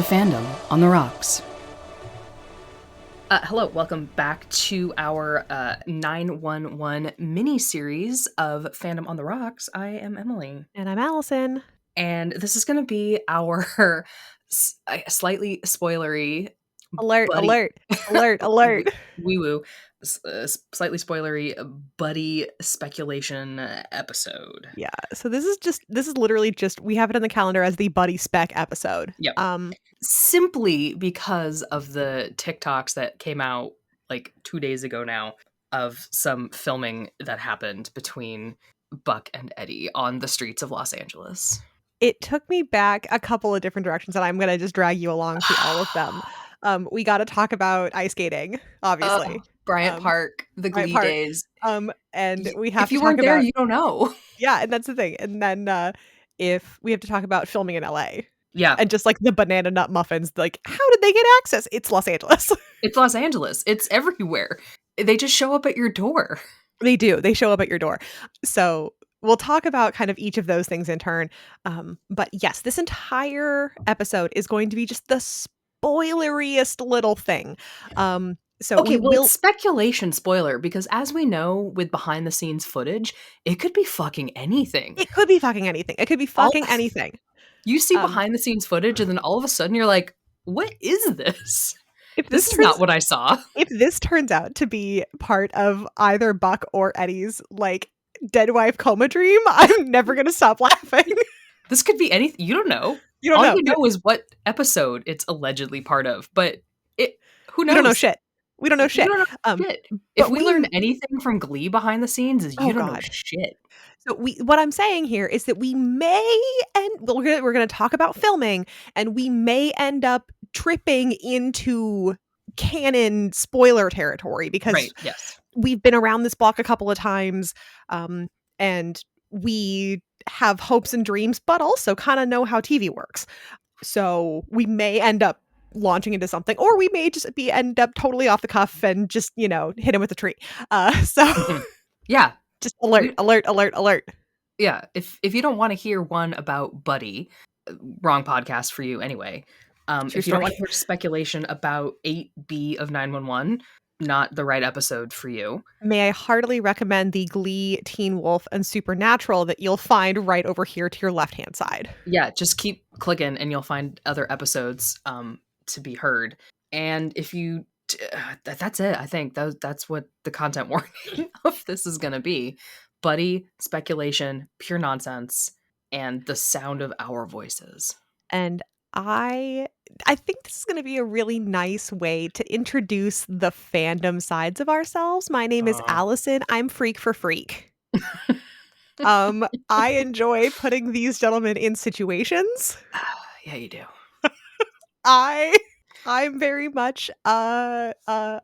Fandom on the Rocks. Hello, welcome back to our 911 mini-series of Fandom on the Rocks. I am Emily. And I'm Allison. And this is going to be our slightly spoilery... Alert. Wee-woo. Slightly spoilery buddy speculation episode. Yeah, so this is literally just, we have it on the calendar as the buddy spec episode. Yep. Simply because of the TikToks that came out like 2 days ago now of some filming that happened between Buck and Eddie on the streets of Los Angeles. It took me back a couple of different directions, and I'm going to just drag you along through all of them. We got to talk about ice skating, obviously. Bryant Park, the Glee days. And we have if you weren't there, you don't know. Yeah, and that's the thing. And then if we have to talk about filming in LA. Yeah. And just like the banana nut muffins, like, how did they get access? It's Los Angeles. It's Los Angeles. It's everywhere. They just show up at your door. They do. They show up at your door. So we'll talk about kind of each of those things in turn. But yes, this entire episode is going to be just the spoileriest little thing. It's speculation spoiler, because as we know with behind the scenes footage, it could be fucking anything. It could be fucking anything. Anything. You see behind the scenes footage and then all of a sudden you're like, what is this? This is not what I saw. If this turns out to be part of either Buck or Eddie's like dead wife coma dream, I'm never going to stop laughing. This could be anything. You don't know. All you know is what episode it's allegedly part of, but who knows? We don't know shit. We don't know shit. If we learn anything from Glee behind the scenes is you don't know shit. So what I'm saying here is that we may, and we're going to talk about filming, and we may end up tripping into canon spoiler territory because we've been around this block a couple of times, and we have hopes and dreams, but also kind of know how TV works. So we may end up launching into something, or we may just end up totally off the cuff and just, hit him with a tree. Yeah. Just alert. Yeah, if you don't want to hear one about Buddy, wrong podcast for you anyway. If you don't want to hear speculation about 8B of 911, not the right episode for you. May I heartily recommend the Glee, Teen Wolf, and Supernatural that you'll find right over here to your left-hand side. Yeah, just keep clicking and you'll find other episodes to be heard. And if you... that's it. I think that's what the content warning of this is going to be. Buddy, speculation, pure nonsense, and the sound of our voices. And I think this is going to be a really nice way to introduce the fandom sides of ourselves. My name is Allison. I'm Freak for Freak. I enjoy putting these gentlemen in situations. Yeah, you do. I'm very much a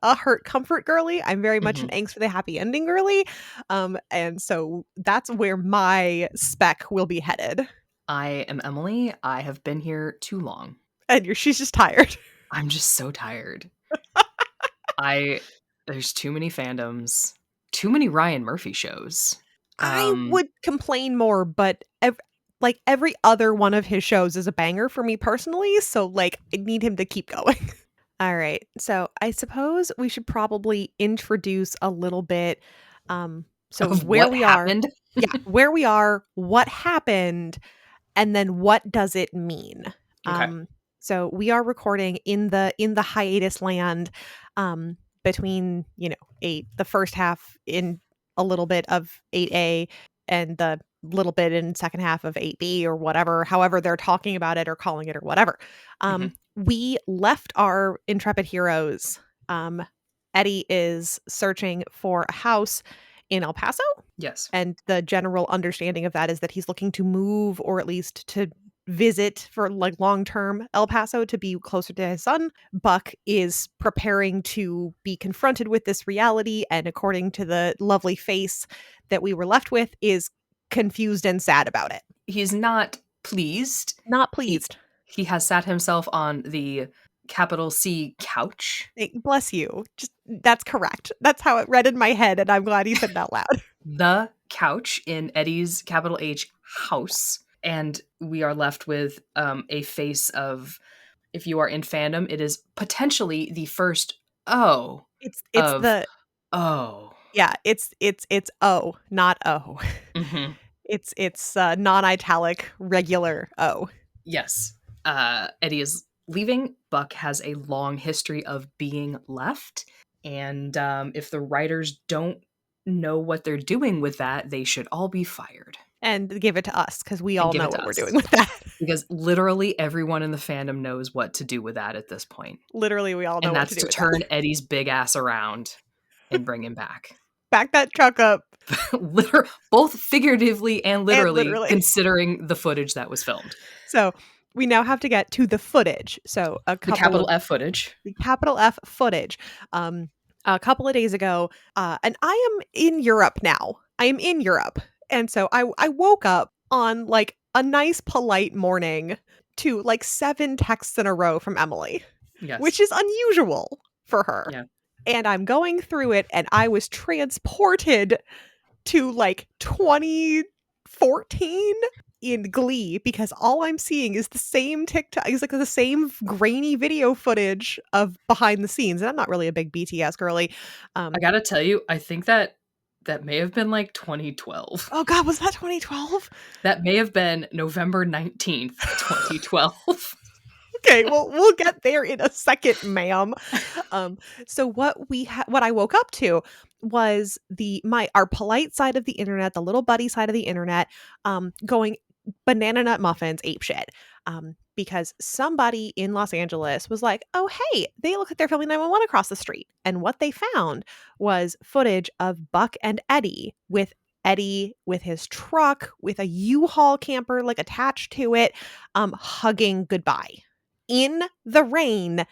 hurt comfort girly. I'm very much an angst for the happy ending girly. And so that's where my spec will be headed. I am Emily. I have been here too long. And she's just tired. I'm just so tired. There's too many fandoms, too many Ryan Murphy shows. I would complain more, but every other one of his shows is a banger for me personally, so I need him to keep going. All right, so I suppose we should probably introduce a little bit of where we happened. Where we are, what happened, and then what does it mean. Okay. So we are recording in the hiatus land between the first half in a little bit of 8A and the little bit in second half of 8B or whatever, however they're talking about it or calling it or whatever. We left our intrepid heroes. Eddie is searching for a house in El Paso. Yes. And the general understanding of that is that he's looking to move, or at least to visit for long-term El Paso to be closer to his son. Buck is preparing to be confronted with this reality, and according to the lovely face that we were left with, is confused and sad about it. He's not pleased. Not pleased. He has sat himself on the capital C couch. Bless you. That's correct. That's how it read in my head, and I'm glad he said it out loud. The couch in Eddie's capital H house. And we are left with a face of if you are in fandom, it is potentially the first O It's of the oh. yeah, it's O, not O. Hmm. It's non-italic regular O. Yes. Eddie is leaving. Buck has a long history of being left. And if the writers don't know what they're doing with that, they should all be fired And give it to us because we and all give know it what to we're doing us. with that. Because literally everyone in the fandom knows what to do with that at this point. Literally, we all know And what that's to do to with turn that. Eddie's big ass around and bring him back. Back that truck up. Both figuratively and And literally, literally. considering the footage that was filmed. So we now have to get to the footage. So The capital F footage. the capital F footage. A couple of days ago, and I am in Europe now. I am in Europe. And so I woke up on like a nice polite morning to like 7 texts in a row from Emily, Yes. which is unusual for her. Yeah. And I'm going through it and I was transported to like 2014 in Glee because all I'm seeing is the same TikTok. It's like the same grainy video footage of behind the scenes. And I'm not really a big BTS girly. I gotta tell you, I think that may have been like 2012. Oh God, was that 2012? That may have been November 19th, 2012. Okay, well, we'll get there in a second, ma'am. So what I woke up to was our polite side of the internet, the little buddy side of the internet, going banana nut muffins apeshit. Because somebody in Los Angeles was like, oh, hey, they look like they're filming 911 across the street. And what they found was footage of Buck and Eddie with his truck, with a U-Haul camper like attached to it, hugging goodbye in the rain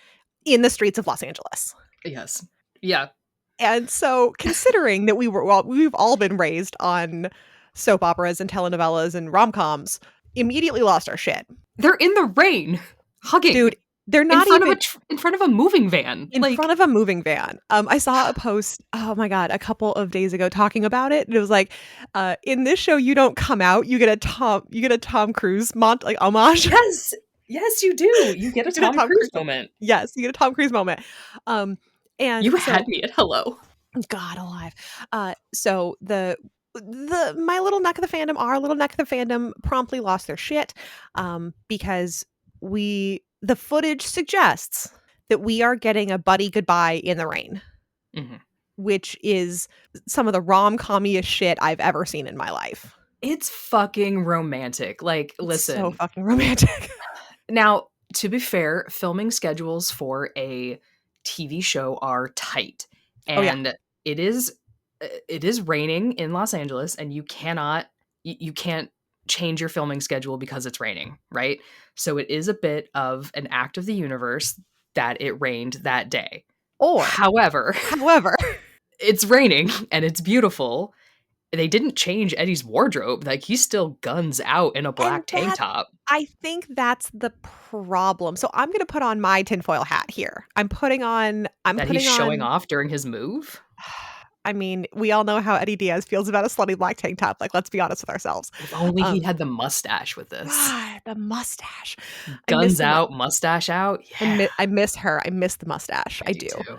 in the streets of Los Angeles. Yes. Yeah. And so considering that we've all been raised on soap operas and telenovelas and rom-coms, immediately lost our shit. They're in the rain, hugging. Dude, they're not in front of a moving van. In front of a moving van. I saw a post, oh my God, a couple of days ago talking about it. And it was like, in this show, you don't come out, you get a Tom Cruise homage. Yes, you do. You get a Tom Cruise moment. Yes, you get a Tom Cruise moment. And you had me at hello. God alive. So my little neck of the fandom, our little neck of the fandom promptly lost their shit because the footage suggests that we are getting a buddy goodbye in the rain, which is some of the rom-commiest shit I've ever seen in my life. It's fucking romantic. Like, listen. So fucking romantic. Now, to be fair, filming schedules for a TV show are tight. And it is raining in Los Angeles, and you can't change your filming schedule because it's raining, right? So it is a bit of an act of the universe that it rained that day. However, it's raining and it's beautiful. They didn't change Eddie's wardrobe. Like, he still guns out in a black tank top. I think that's the problem. So I'm going to put on my tinfoil hat here. He's showing off during his move? I mean, we all know how Eddie Diaz feels about a slutty black tank top. Like, let's be honest with ourselves. If only he had the mustache with this. The mustache. Guns out, mustache out. Yeah. I miss her. I miss the mustache. I do. Too.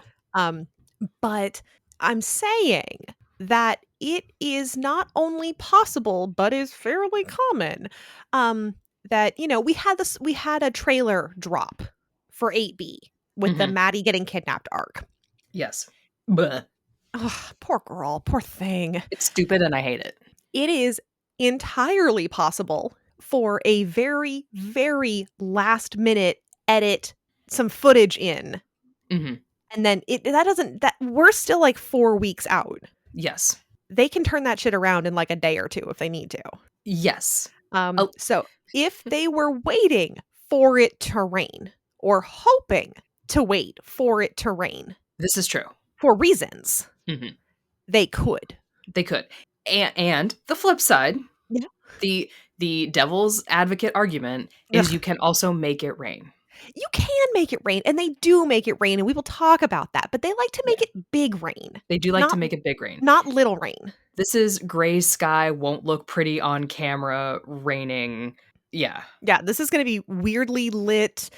But I'm saying that it is not only possible, but is fairly common. That, we had a trailer drop for 8B with the Maddie getting kidnapped arc. Yes. Bleh. Ugh, poor girl, poor thing. It's stupid and I hate it. It is entirely possible for a very, very last minute edit some footage in. And then we're still like 4 weeks out. Yes. They can turn that shit around in like a day or two if they need to. Yes. So if they were waiting for it to rain or hoping to wait for it to rain. This is true. For reasons. They could. And the flip side, the devil's advocate argument is you can also make it rain. You can make it rain, and they do make it rain, and we will talk about that. But they like to make it big rain. They do like to make it big rain. Not little rain. This is gray sky, won't look pretty on camera, raining. Yeah. Yeah, this is going to be weirdly lit,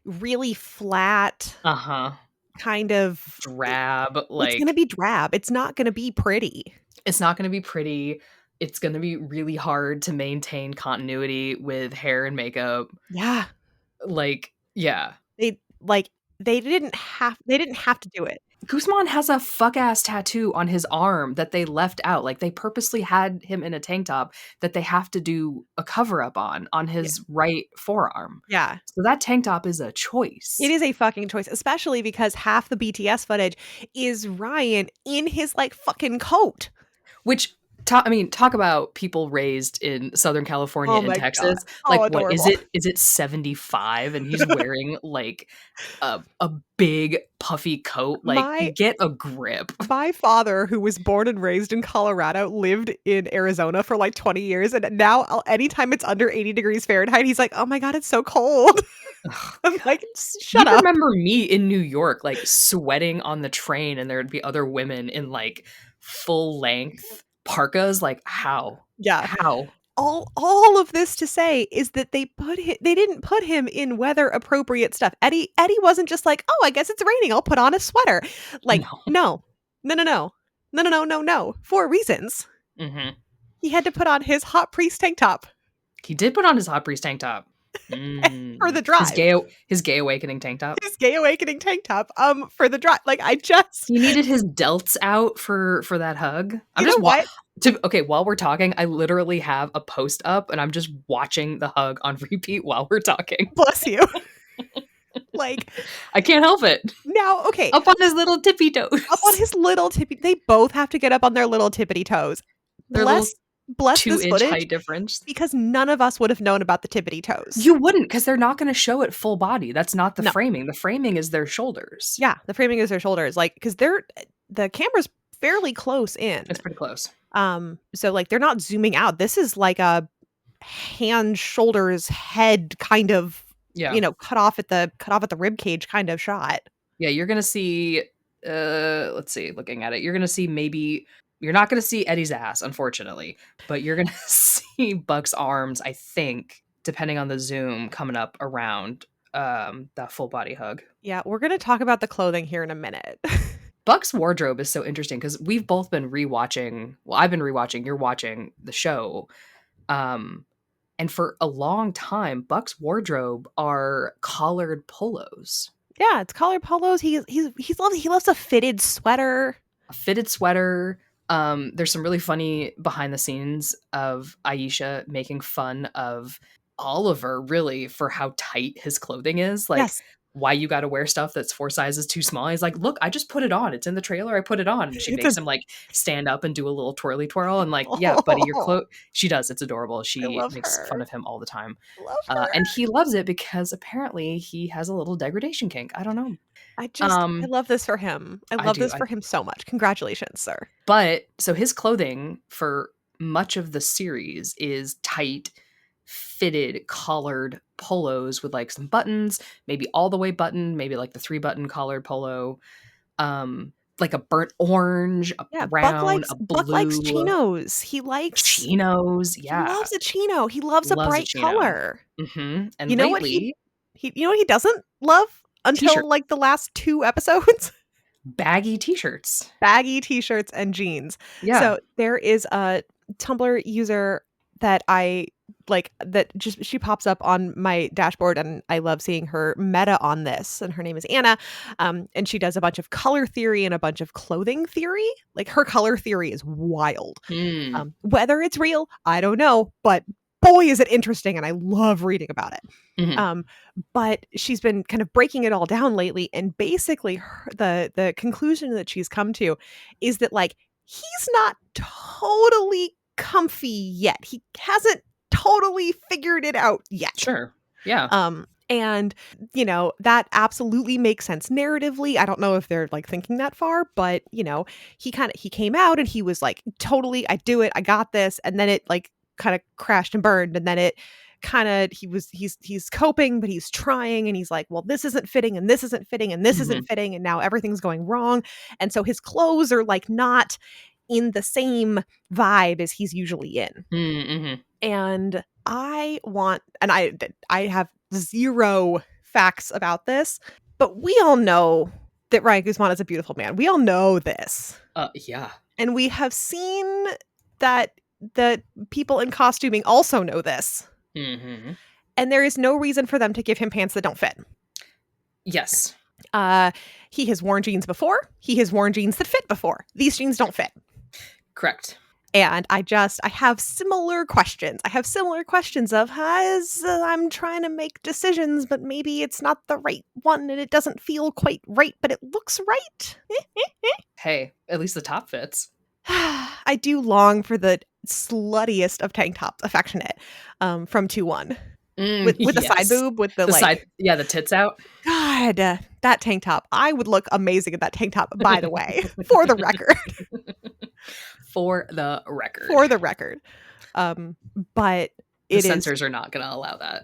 really flat, Uh-huh. kind of. Drab, It's gonna like, be drab. It's not gonna be pretty. it's not gonna be pretty. It's gonna be really hard to maintain continuity with hair and makeup. Yeah. Like, yeah. They like, they didn't have to do it. Guzman has a fuck-ass tattoo on his arm that they left out, like, they purposely had him in a tank top that they have to do a cover-up on Yeah. his right forearm. Yeah. So that tank top is a choice. It is a fucking choice, especially because half the BTS footage is Ryan in his, like, fucking coat. Which I mean, talk about people raised in Southern California Oh and my god. Texas. Oh, Like, what is adorable. it? Is it 75 and he's wearing, like, a big puffy coat? Like, My get a grip. my father, who was born and raised in Colorado, lived in Arizona for, like, 20 years, and now anytime it's under 80 degrees Fahrenheit, he's like, "Oh my god, it's so cold." Ugh, I'm God. like, You "Shut up." remember me in New York, like, sweating on the train, and there'd be other women in, like, full length parkas? Like, how? Yeah. How? All of this to say is that they didn't put him in weather appropriate stuff. Eddie wasn't just like, "Oh, I guess it's raining. I'll put on a sweater." Like, No. no. No, no, no. No, no, no, no, no. For reasons. Mhm. He had to put on his hot priest tank top He did put on his hot priest tank top. for the His drive. gay awakening tank top. His gay awakening tank top for the drive. Like, I just, He needed his delts out for that hug. I'm you know just what? okay, while we're talking, I literally have a post up and I'm just watching the hug on repeat while we're talking. Bless you. Like, I can't help it. now, okay, Up on his little tippy toes. up on his little tippy, they both have to get up on their little tippity toes. Their little Bless this 2-inch footage height difference. because none of us would have known about the tippity toes. You wouldn't, because they're not gonna show it full body. That's not the No. framing. The framing is their shoulders. Yeah, the framing is their shoulders, like, because the camera's fairly close in. It's pretty close. So, like, they're not zooming out. This is like a hand, shoulders, head kind of, Yeah. cut off at the rib cage kind of shot. Yeah, you're gonna see let's see, looking at it, you're gonna see maybe you're not gonna see Eddie's ass, unfortunately, but you're gonna see Buck's arms, I think, depending on the zoom, coming up around that full body hug. Yeah, we're gonna talk about the clothing here in a minute. Buck's wardrobe is so interesting because we've both been rewatching, well, I've been rewatching, you're watching the show. And for a long time, Buck's wardrobe are collared polos. Yeah, it's collared polos. He loves a fitted sweater. A fitted sweater. There's some really funny behind the scenes of Aisha making fun of Oliver, really, for how tight his clothing is. Like, Yes. why you got to wear stuff that's 4 sizes too small. He's like, look, I just put it on. It's in the trailer. I put it on. And she It's makes a- him like stand up and do a little twirly twirl. And like, yeah, buddy, your clothes. She does. It's adorable. I She love makes her. fun of him all the time. Love her. And he loves it because apparently he has a little degradation kink. I don't know. I love this for him. I love do. this for him so much. Congratulations, sir. But so his clothing for much of the series is tight, fitted, collared polos with like some buttons, maybe all the way buttoned, maybe like the 3-button collared polo, like a burnt orange, a Yeah, brown, a blue. Buck likes chinos. He likes chinos. Yeah, He loves a chino. He loves a Loves a bright chino. color. And You know what lately, you know what he doesn't love until T-shirt. like the last 2 episodes? baggy t-shirts. Baggy t-shirts and jeans. Yeah. So there is a Tumblr user that I like that just she pops up on my dashboard and I love seeing her meta on this, and her name is Anna. And she does a bunch of color theory and a bunch of clothing theory. Like, her color theory is wild. Whether it's real, I don't know, but boy is it interesting and I love reading about it. Mhm. But she's been kind of breaking it all down lately, and basically the conclusion that she's come to is that, like, he's not totally comfy yet. He hasn't totally figured it out yet. Sure. Yeah. And that absolutely makes sense narratively. I don't know if they're like thinking that far, but he came out and he was like, totally, I do it, I got this, and then it like kind of crashed and burned, and then it kind of he's coping, but he's trying, and he's like, well, this isn't fitting, and this isn't fitting, and this isn't fitting, and now everything's going wrong, and so his clothes are like not in the same vibe as he's usually in. Mm-hmm. And I have zero facts about this, but we all know that Ryan Guzman is a beautiful man. We all know this. Yeah. And we have seen that people in costuming also know this. Mm-hmm. And there is no reason for them to give him pants that don't fit. Yes. He has worn jeans before. He has worn jeans that fit before. These jeans don't fit. Correct. And I have similar questions. I have similar questions of, I'm trying to make decisions, but maybe it's not the right one and it doesn't feel quite right, but it looks right. Hey, at least the top fits. I do long for the sluttiest of tank tops, affectionate, from 2-1. With the side boob, with the like... side, yeah, the tits out. God, that tank top. I would look amazing in that tank top, by the way, for the record. For the record. For the record. But the censors are not going to allow that.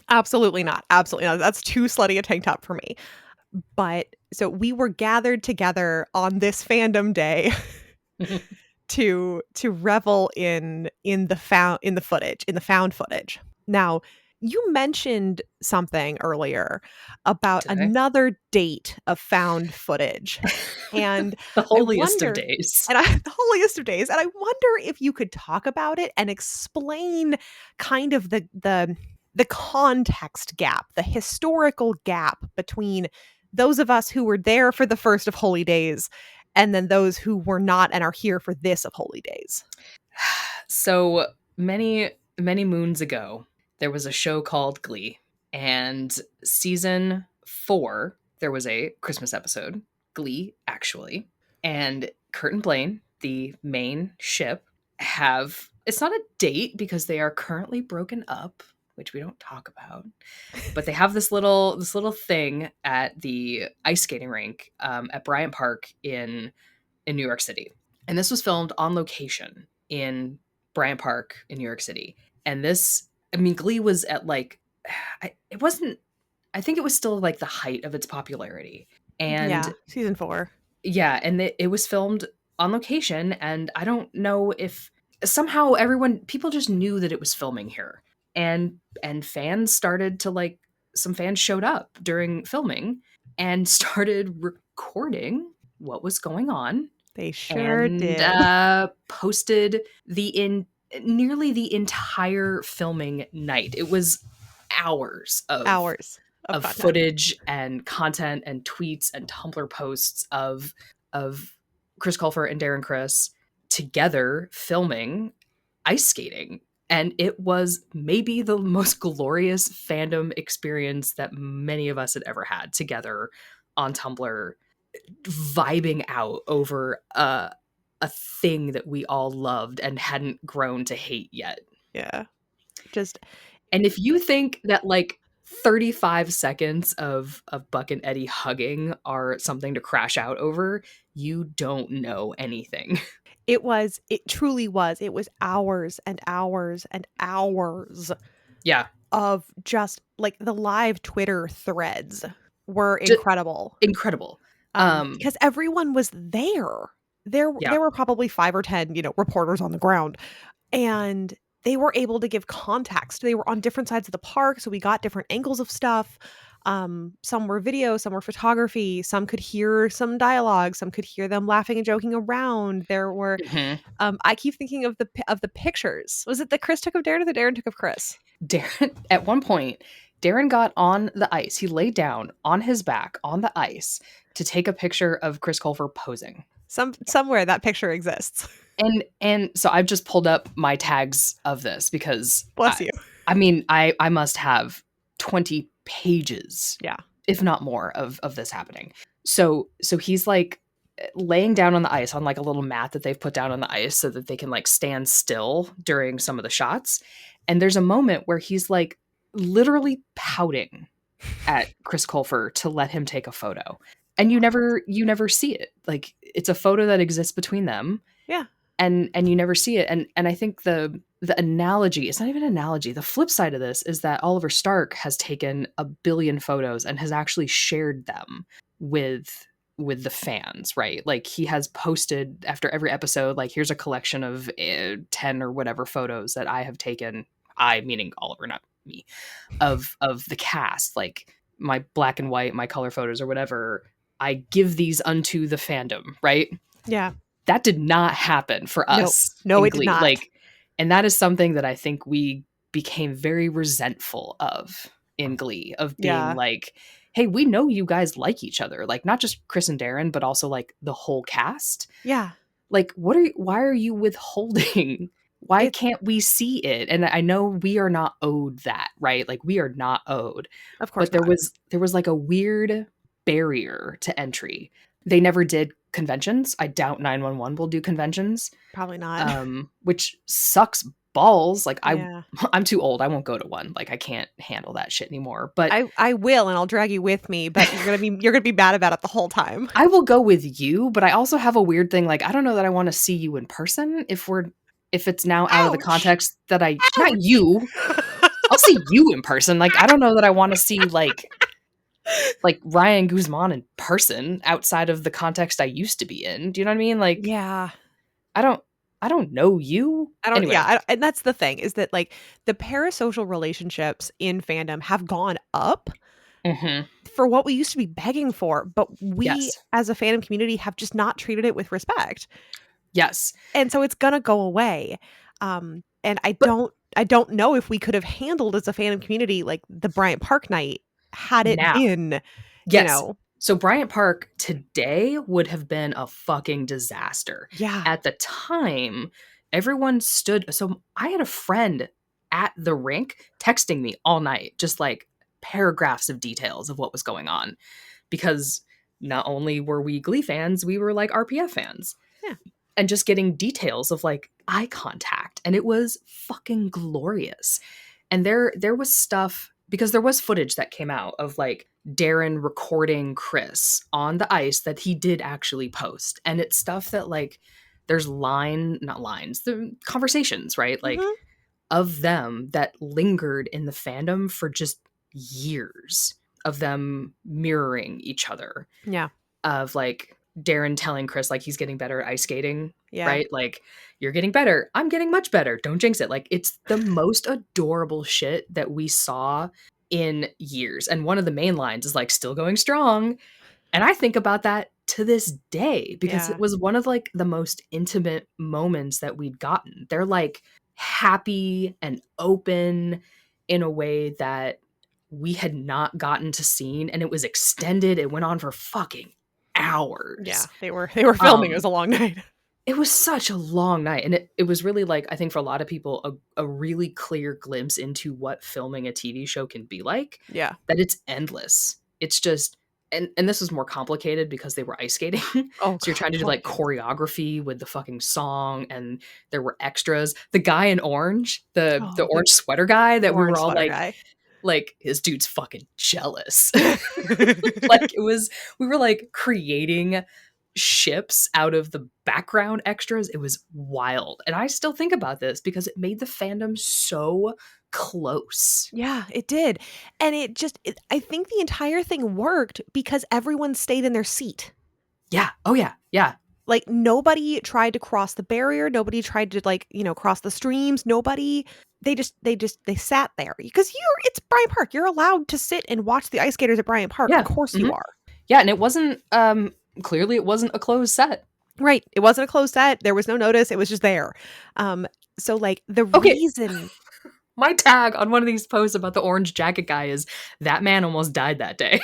Absolutely not. Absolutely not. That's too slutty a tank top for me. But so we were gathered together on this fandom day to revel in the found footage. Now, you mentioned something earlier about another date of found footage, and the holiest of days. And the holiest of days. And I wonder if you could talk about it and explain kind of the context gap, the historical gap between those of us who were there for the first of Holy Days and then those who were not and are here for this of Holy Days. So many moons ago, there was a show called Glee, and season 4, there was a Christmas episode, Glee, actually, and Kurt and Blaine, the main ship, it's not a date because they are currently broken up, which we don't talk about, but they have this little thing at the ice skating rink at Bryant Park in New York City. And this was filmed on location in Bryant Park in New York City. And Glee was at I think it was still like the height of its popularity. And yeah, season 4. Yeah, and it was filmed on location, and I don't know if somehow people just knew that it was filming here. And fans started to some fans showed up during filming and started recording what was going on. They sure did. Posted nearly the entire filming night. It was hours of footage and content and tweets and Tumblr posts of Chris Colfer and Darren Criss together filming ice skating. And it was maybe the most glorious fandom experience that many of us had ever had together on Tumblr, vibing out over a thing that we all loved and hadn't grown to hate yet. Yeah. And if you think that 35 seconds of Buck and Eddie hugging are something to crash out over, you don't know anything. It truly was. It was hours and hours and hours. Yeah. Of just the live Twitter threads were incredible. Incredible. Because everyone was there. There were probably 5 or 10, reporters on the ground, and they were able to give context. They were on different sides of the park, so we got different angles of stuff. Some were video, some were photography, some could hear some dialogue, some could hear them laughing and joking around. There were I keep thinking of the pictures. Was it that Chris took of Darren or that Darren took of Chris? Darren, at one point, Darren got on the ice. He laid down on his back on the ice to take a picture of Chris Colfer posing. Somewhere that picture exists. And so I've just pulled up my tags of this because bless you. I mean, I must have 20 pages, if not more, of this happening. So he's laying down on the ice on a little mat that they've put down on the ice so that they can stand still during some of the shots. And there's a moment where he's literally pouting at Chris Colfer to let him take a photo. And you never see it. It's a photo that exists between them. Yeah. And you never see it. And I think the analogy, it's not even an analogy. The flip side of this is that Oliver Stark has taken a billion photos and has actually shared them with the fans, right? He has posted after every episode, here's a collection of 10 or whatever photos that I have taken. I meaning Oliver, not me, of the cast. my black and white, my color photos or whatever, I give these unto the fandom, right? Yeah. That did not happen for No. us No, in it did Glee. not. Like, and that is something that I think we became very resentful of in Glee, of being Yeah. like, hey, we know you guys like each other. Like, not just Chris and Darren, but also like the whole cast. Yeah. Like, why are you withholding? Why can't we see it? And I know we are not owed that, right? Like, we are not owed. Of course But there not. was like a weird barrier to entry. They never did conventions. I doubt 911 will do conventions. Probably not. Which sucks balls. Like, Yeah. I'm too old. I won't go to one. Like, I can't handle that shit anymore. But I will, and I'll drag you with me, but you're gonna be mad about it the whole time. I will go with you, but I also have a weird thing. Like, I don't know that I want to see you in person if it's now out of the Ouch! context that not Ouch! you. I'll see you in person. Like, I don't know that I want to see like Ryan Guzman in person outside of the context I used to be in. Do you know what I mean? Like, Yeah. I don't know you. Anyway. And that's the thing, is that like the parasocial relationships in fandom have gone up for what we used to be begging for, but we Yes. as a fandom community have just not treated it with respect. Yes. And so it's gonna go away. And I don't know if we could have handled as a fandom community like the Bryant Park night had it been, yes. you know. So Bryant Park today would have been a fucking disaster. Yeah. At the time, everyone stood. So I had a friend at the rink texting me all night, just like paragraphs of details of what was going on. Because not only were we Glee fans, we were like RPF fans. Yeah. And just getting details of like eye contact. And it was fucking glorious. And there was stuff, because there was footage that came out of like Darren recording Chris on the ice that he did actually post. And it's stuff that like there's the conversations, right? Like of them that lingered in the fandom for just years, of them mirroring each other. Yeah. Of like Darren telling Chris like he's getting better at ice skating. Yeah. Right? Like, you're getting better. I'm getting much better. Don't jinx it. Like, it's the most adorable shit that we saw in years. And one of the main lines is like, still going strong. And I think about that to this day because it was one of like the most intimate moments that we'd gotten. They're like happy and open in a way that we had not gotten to see. And it was extended. It went on for fucking hours. Yeah, they were filming. It was a long night. It was such a long night. And it was really like, I think for a lot of people, a really clear glimpse into what filming a TV show can be like. Yeah. That it's endless. It's just, and this was more complicated because they were ice skating. Oh, so you're trying to do like choreography with the fucking song, and there were extras. The guy in orange, the orange sweater guy that we were all like, his dude's fucking jealous. Like we were like creating ships out of the background extras. It was wild. And I still think about this because it made the fandom so close. Yeah, it did. And I think the entire thing worked because everyone stayed in their seat. Yeah. Oh yeah. Yeah. Like nobody tried to cross the barrier. Nobody tried to like, cross the streams. Nobody, they sat there because it's Bryant Park. You're allowed to sit and watch the ice skaters at Bryant Park. Yeah. Of course you are. Yeah. And it wasn't, clearly it wasn't a closed set. Right. It wasn't a closed set. There was no notice. It was just there. So like the reason. My tag on one of these posts about the orange jacket guy is that man almost died that day.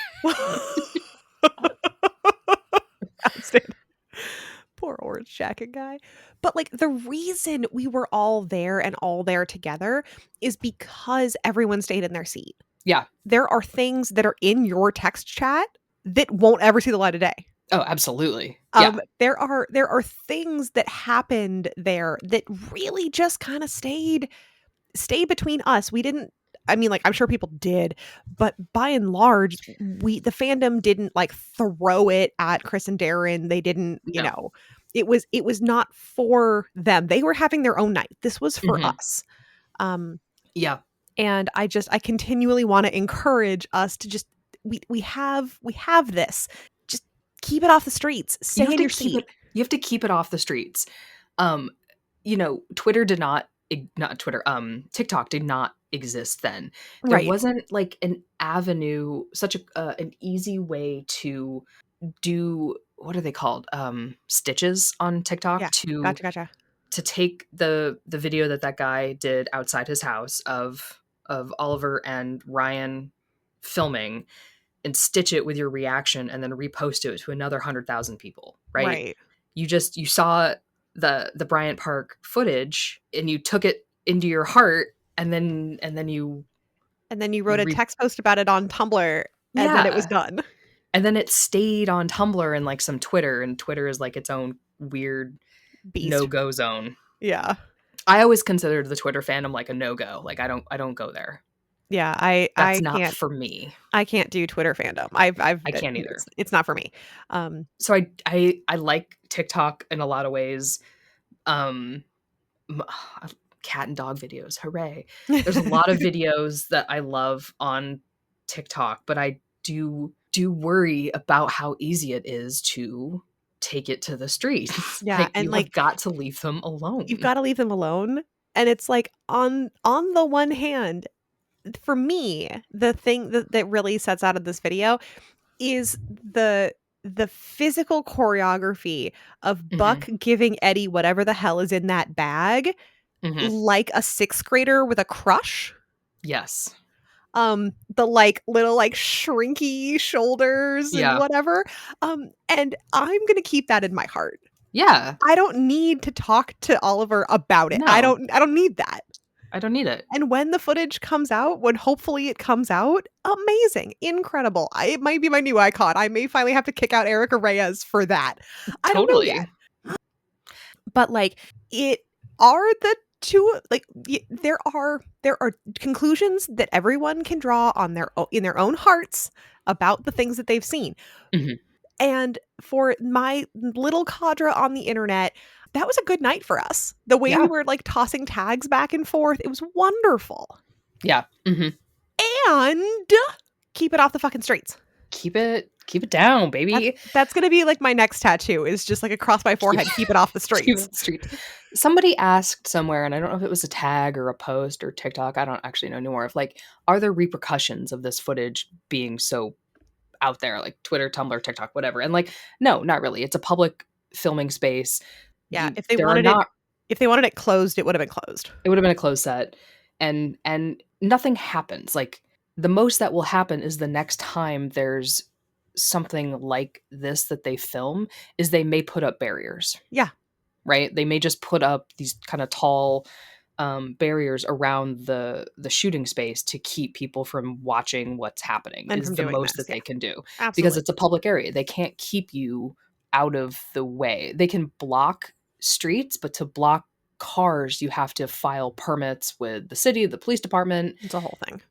Poor orange jacket guy. But like the reason we were all there and all there together is because everyone stayed in their seat. Yeah. There are things that are in your text chat that won't ever see the light of day. Oh, absolutely. Yeah. There are things that happened there that really just kind of stayed between us. We didn't, I mean, like, I'm sure people did, but by and large, the fandom didn't like throw it at Chris and Darren. They didn't, it was not for them. They were having their own night. This was for us. Yeah. And I continually want to encourage us to just, we have this. Just keep it off the streets. Stay in your seat. You have to keep it off the streets. TikTok did not exist then. There Right. wasn't like an avenue, such an easy way to do, what are they called? Stitches on TikTok Yeah. Gotcha. to take the video that guy did outside his house of Oliver and Ryan filming and stitch it with your reaction and then repost it to another 100,000 people, right? Right. You saw the Bryant Park footage and you took it into your heart and then you And then you wrote a text post about it on Tumblr, and then it was yeah. done. And then it stayed on Tumblr and like some Twitter, and Twitter is like its own weird Beast. no-go zone. Yeah. I always considered the Twitter fandom like a no-go. Like I don't go there. Yeah, That's I not can't for me. I can't do Twitter fandom. I can't either. It's not for me. So I like TikTok in a lot of ways. Cat and dog videos, hooray. There's a lot of videos that I love on TikTok, but I do worry about how easy it is to take it to the streets. Yeah, and you have got to leave them alone. You've got to leave them alone. And it's like on the one hand, for me, the thing that really sets out of this video is the physical choreography of Buck giving Eddie whatever the hell is in that bag, like a sixth grader with a crush. Yes. The like little like shrinky shoulders and whatever. And I'm gonna keep that in my heart. Yeah. I don't need to talk to Oliver about it. No. I don't need that. I don't need it. And when the footage comes out, when hopefully it comes out, amazing, incredible. It might be my new icon. I may finally have to kick out Erica Reyes for that. I don't know yet. But like, it are the two, like, there are conclusions that everyone can draw on in their own hearts about the things that they've seen. And for my little cadre on the internet, that was a good night for us. The way we were like tossing tags back and forth, it was wonderful. Yeah. And keep it off the fucking streets. Keep it down, baby. That's gonna be like my next tattoo, is just like across my forehead. Keep it off the streets. Somebody asked somewhere, and I don't know if it was a tag or a post or TikTok, I don't actually know anymore, of like, are there repercussions of this footage being so out there, like Twitter, Tumblr, TikTok, whatever? And like, no, not really. It's a public filming space. Yeah, if they wanted it closed, it would have been closed. It would have been a closed set, and nothing happens. Like, the most that will happen is the next time there's something like this that they film is they may put up barriers. Yeah. Right? They may just put up these kind of tall barriers around the shooting space to keep people from watching what's happening. And is the most that they can do. Absolutely. Because it's a public area. They can't keep you out of the way. They can block streets, but to block cars, you have to file permits with the city, the police department. It's a whole thing.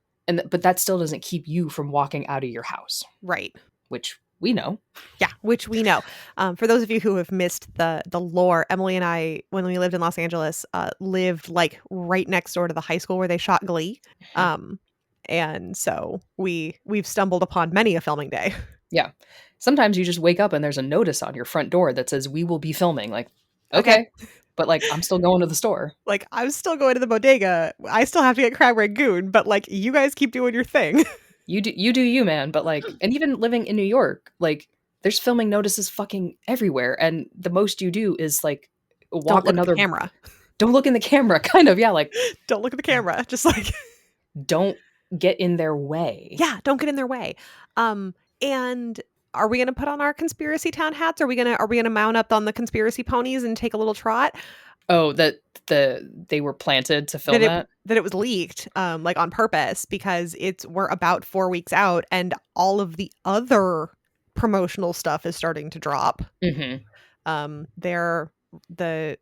But that still doesn't keep you from walking out of your house. Right. Which we know. Yeah, which we know. For those of you who have missed the lore, Emily and I, when we lived in Los Angeles, lived like right next door to the high school where they shot Glee. And so we've stumbled upon many a filming day. Yeah. Sometimes you just wake up and there's a notice on your front door that says, "We will be filming." Like, okay. But like, I'm still going to the store. Like, I'm still going to the bodega. I still have to get crab rangoon, but like, you guys keep doing your thing. You do you, man. But like, and even living in New York, like, there's filming notices fucking everywhere. And the most you do is like walk another camera. Don't look in the camera. Kind of. Yeah. Like, don't look at the camera. Just like, don't get in their way. Yeah. Don't get in their way. And are we going to put on our conspiracy town hats? Are we going to mount up on the conspiracy ponies and take a little trot? Oh, that they were planted to film that it was leaked, like on purpose, because we're about 4 weeks out and all of the other promotional stuff is starting to drop. They're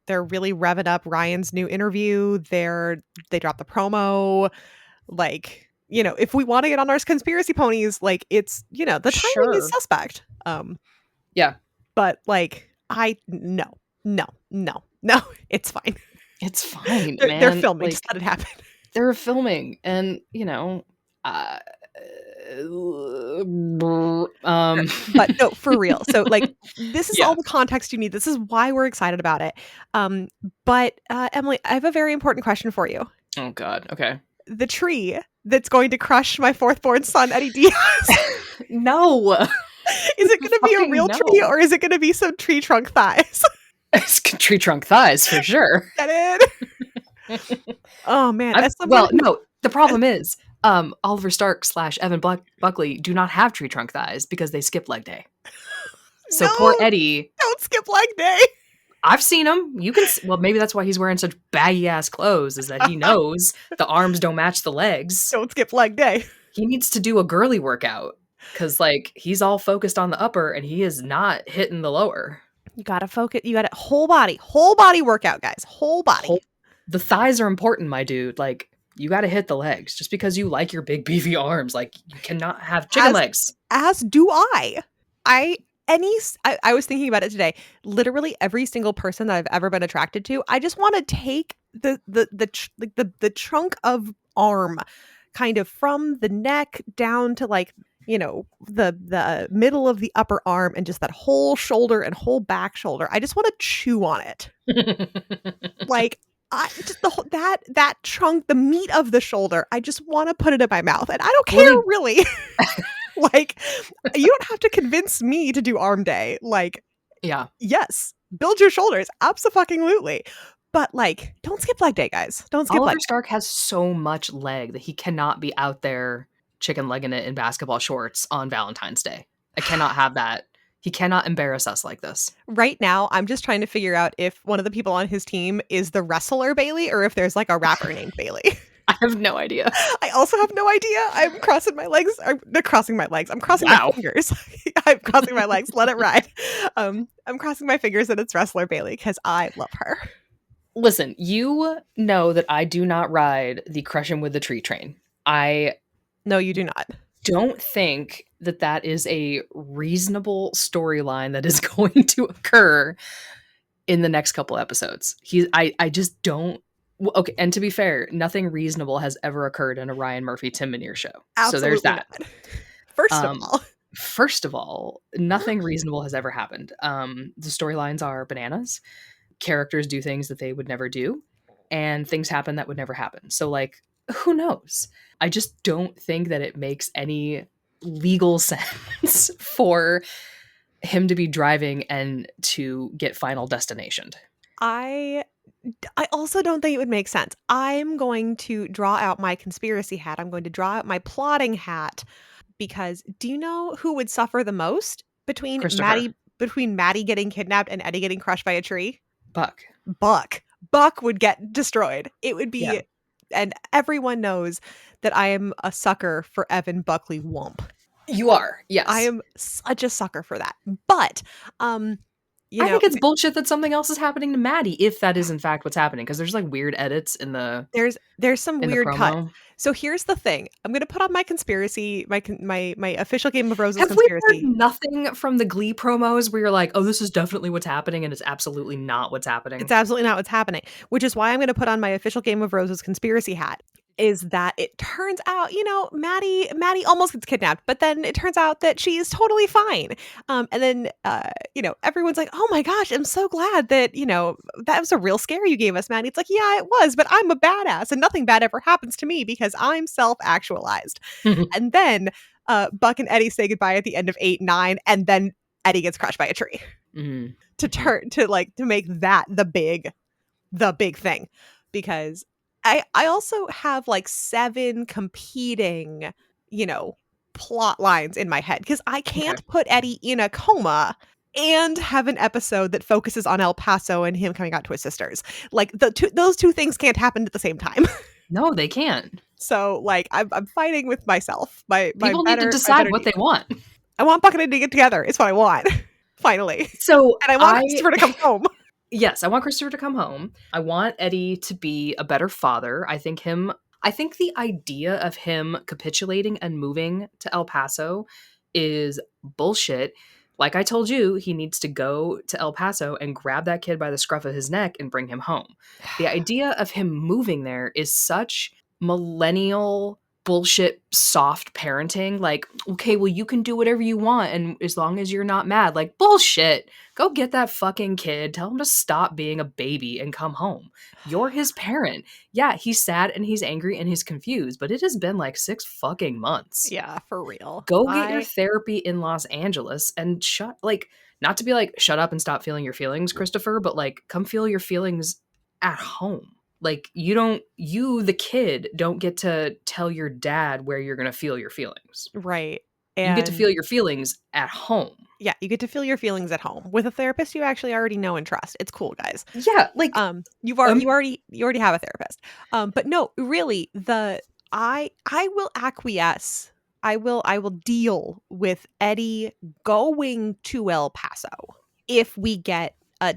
really revving up Ryan's new interview. They dropped the promo. Like, you know, if we want to get on our conspiracy ponies, like, it's, you know, the timing is suspect. Yeah. But like, no, it's fine. It's fine, man. They're filming. Like, just let it happen. They're filming, and you know, but no, for real. So like, this is all the context you need. This is why we're excited about it. But Emily, I have a very important question for you. Oh God. Okay. the tree that's going to crush my fourth-born son, Eddie Diaz? No. Is it going to be a Fucking real no. tree, or is it going to be some tree trunk thighs? It's tree trunk thighs for sure. Get it? Oh man. No. The problem is, Oliver Stark / Evan Buckley do not have tree trunk thighs because they skip leg day. So No, poor Eddie. don't skip leg day. I've seen him. You can. Well, maybe that's why he's wearing such baggy ass clothes. Is that he knows the arms don't match the legs. Don't skip leg day. He needs to do a girly workout because, like, he's all focused on the upper and he is not hitting the lower. You gotta focus. You gotta whole body workout, guys. Whole body. The thighs are important, my dude. Like, you got to hit the legs. Just because you like your big beefy arms, like, you cannot have chicken legs. As do I. I was thinking about it today. Literally every single person that I've ever been attracted to, I just want to take the trunk of arm, kind of from the neck down to, like, you know, the middle of the upper arm, and just that whole shoulder and whole back shoulder. I just want to chew on it. Like, I just that trunk, the meat of the shoulder, I just want to put it in my mouth, and I don't care really. Like, you don't have to convince me to do arm day. Like, yeah, yes, build your shoulders, absolutely. But, like, don't skip leg day, guys. Don't skip Oliver leg day. Stark has so much leg that he cannot be out there chicken legging it in basketball shorts on Valentine's Day. I cannot have that. He cannot embarrass us like this. Right now, I'm just trying to figure out if one of the people on his team is the wrestler Bailey, or if there's, like, a rapper named Bailey. I have no idea. I also have no idea. I'm crossing my legs. I'm crossing my legs. I'm crossing my fingers. I'm crossing my legs. Let it ride. I'm crossing my fingers that it's wrestler Bailey, because I love her. Listen, you know that I do not ride the crush him with the tree train. No, you do not. Don't think that is a reasonable storyline that is going to occur in the next couple episodes. I just don't. Okay, and to be fair, nothing reasonable has ever occurred in a Ryan Murphy Tim Minear show. Absolutely so there's that. Not. First of all, nothing reasonable has ever happened. The storylines are bananas. Characters do things that they would never do, and things happen that would never happen. So, like, who knows? I just don't think that it makes any legal sense for him to be driving and to get Final Destination. I also don't think it would make sense. I'm going to draw out my conspiracy hat. I'm going to draw out my plotting hat, because do you know who would suffer the most between Maddie getting kidnapped and Eddie getting crushed by a tree? Buck would get destroyed. It would be, yeah. And everyone knows that I am a sucker for Evan Buckley Wump. You are, yes. I am such a sucker for that. But I think it's bullshit that something else is happening to Maddie, if that is in fact what's happening, because there's, like, weird edits in the there's some weird cut. So here's the thing. I'm going to put on my conspiracy, my official Game of Roses conspiracy. Have we heard nothing from the Glee promos where you're like, oh, this is definitely what's happening, and it's absolutely not what's happening? It's absolutely not what's happening, which is why I'm going to put on my official Game of Roses conspiracy hat. Is that it turns out, Maddie almost gets kidnapped, but then it turns out that she is totally fine. And then, everyone's like, oh my gosh, I'm so glad that, that was a real scare you gave us, Maddie. It's like, yeah, it was, but I'm a badass and nothing bad ever happens to me because I'm self-actualized. And then Buck and Eddie say goodbye at the end of 8-9, and then Eddie gets crushed by a tree to make that the big thing, because I also have, like, 7 competing, plot lines in my head, because I can't put Eddie in a coma and have an episode that focuses on El Paso and him coming out to his sisters. Like, those two things can't happen at the same time. No, they can't. So, like, I'm fighting with myself. People need to decide what they want. I want Buck and Eddie to get together. It's what I want. Finally. So, and I want Christopher to come home. Yes, I want Christopher to come home. I want Eddie to be a better father. I think the idea of him capitulating and moving to El Paso is bullshit. Like I told you, he needs to go to El Paso and grab that kid by the scruff of his neck and bring him home. The idea of him moving there is such millennial bullshit soft parenting, like, okay, well, you can do whatever you want and as long as you're not mad. Like, bullshit. Go get that fucking kid, tell him to stop being a baby and come home. You're his parent. Yeah, he's sad and he's angry and he's confused, but it has been like 6 fucking months. Yeah, for real. Go get your therapy in Los Angeles and not to be like, shut up and stop feeling your feelings, Christopher, but like, come feel your feelings at home. Like, you, the kid, don't get to tell your dad where you're going to feel your feelings. Right. You get to feel your feelings at home. Yeah, you get to feel your feelings at home with a therapist you actually already know and trust. It's cool, guys. Yeah, like you already have a therapist. But no, really, I will acquiesce. I will deal with Eddie going to El Paso if we get a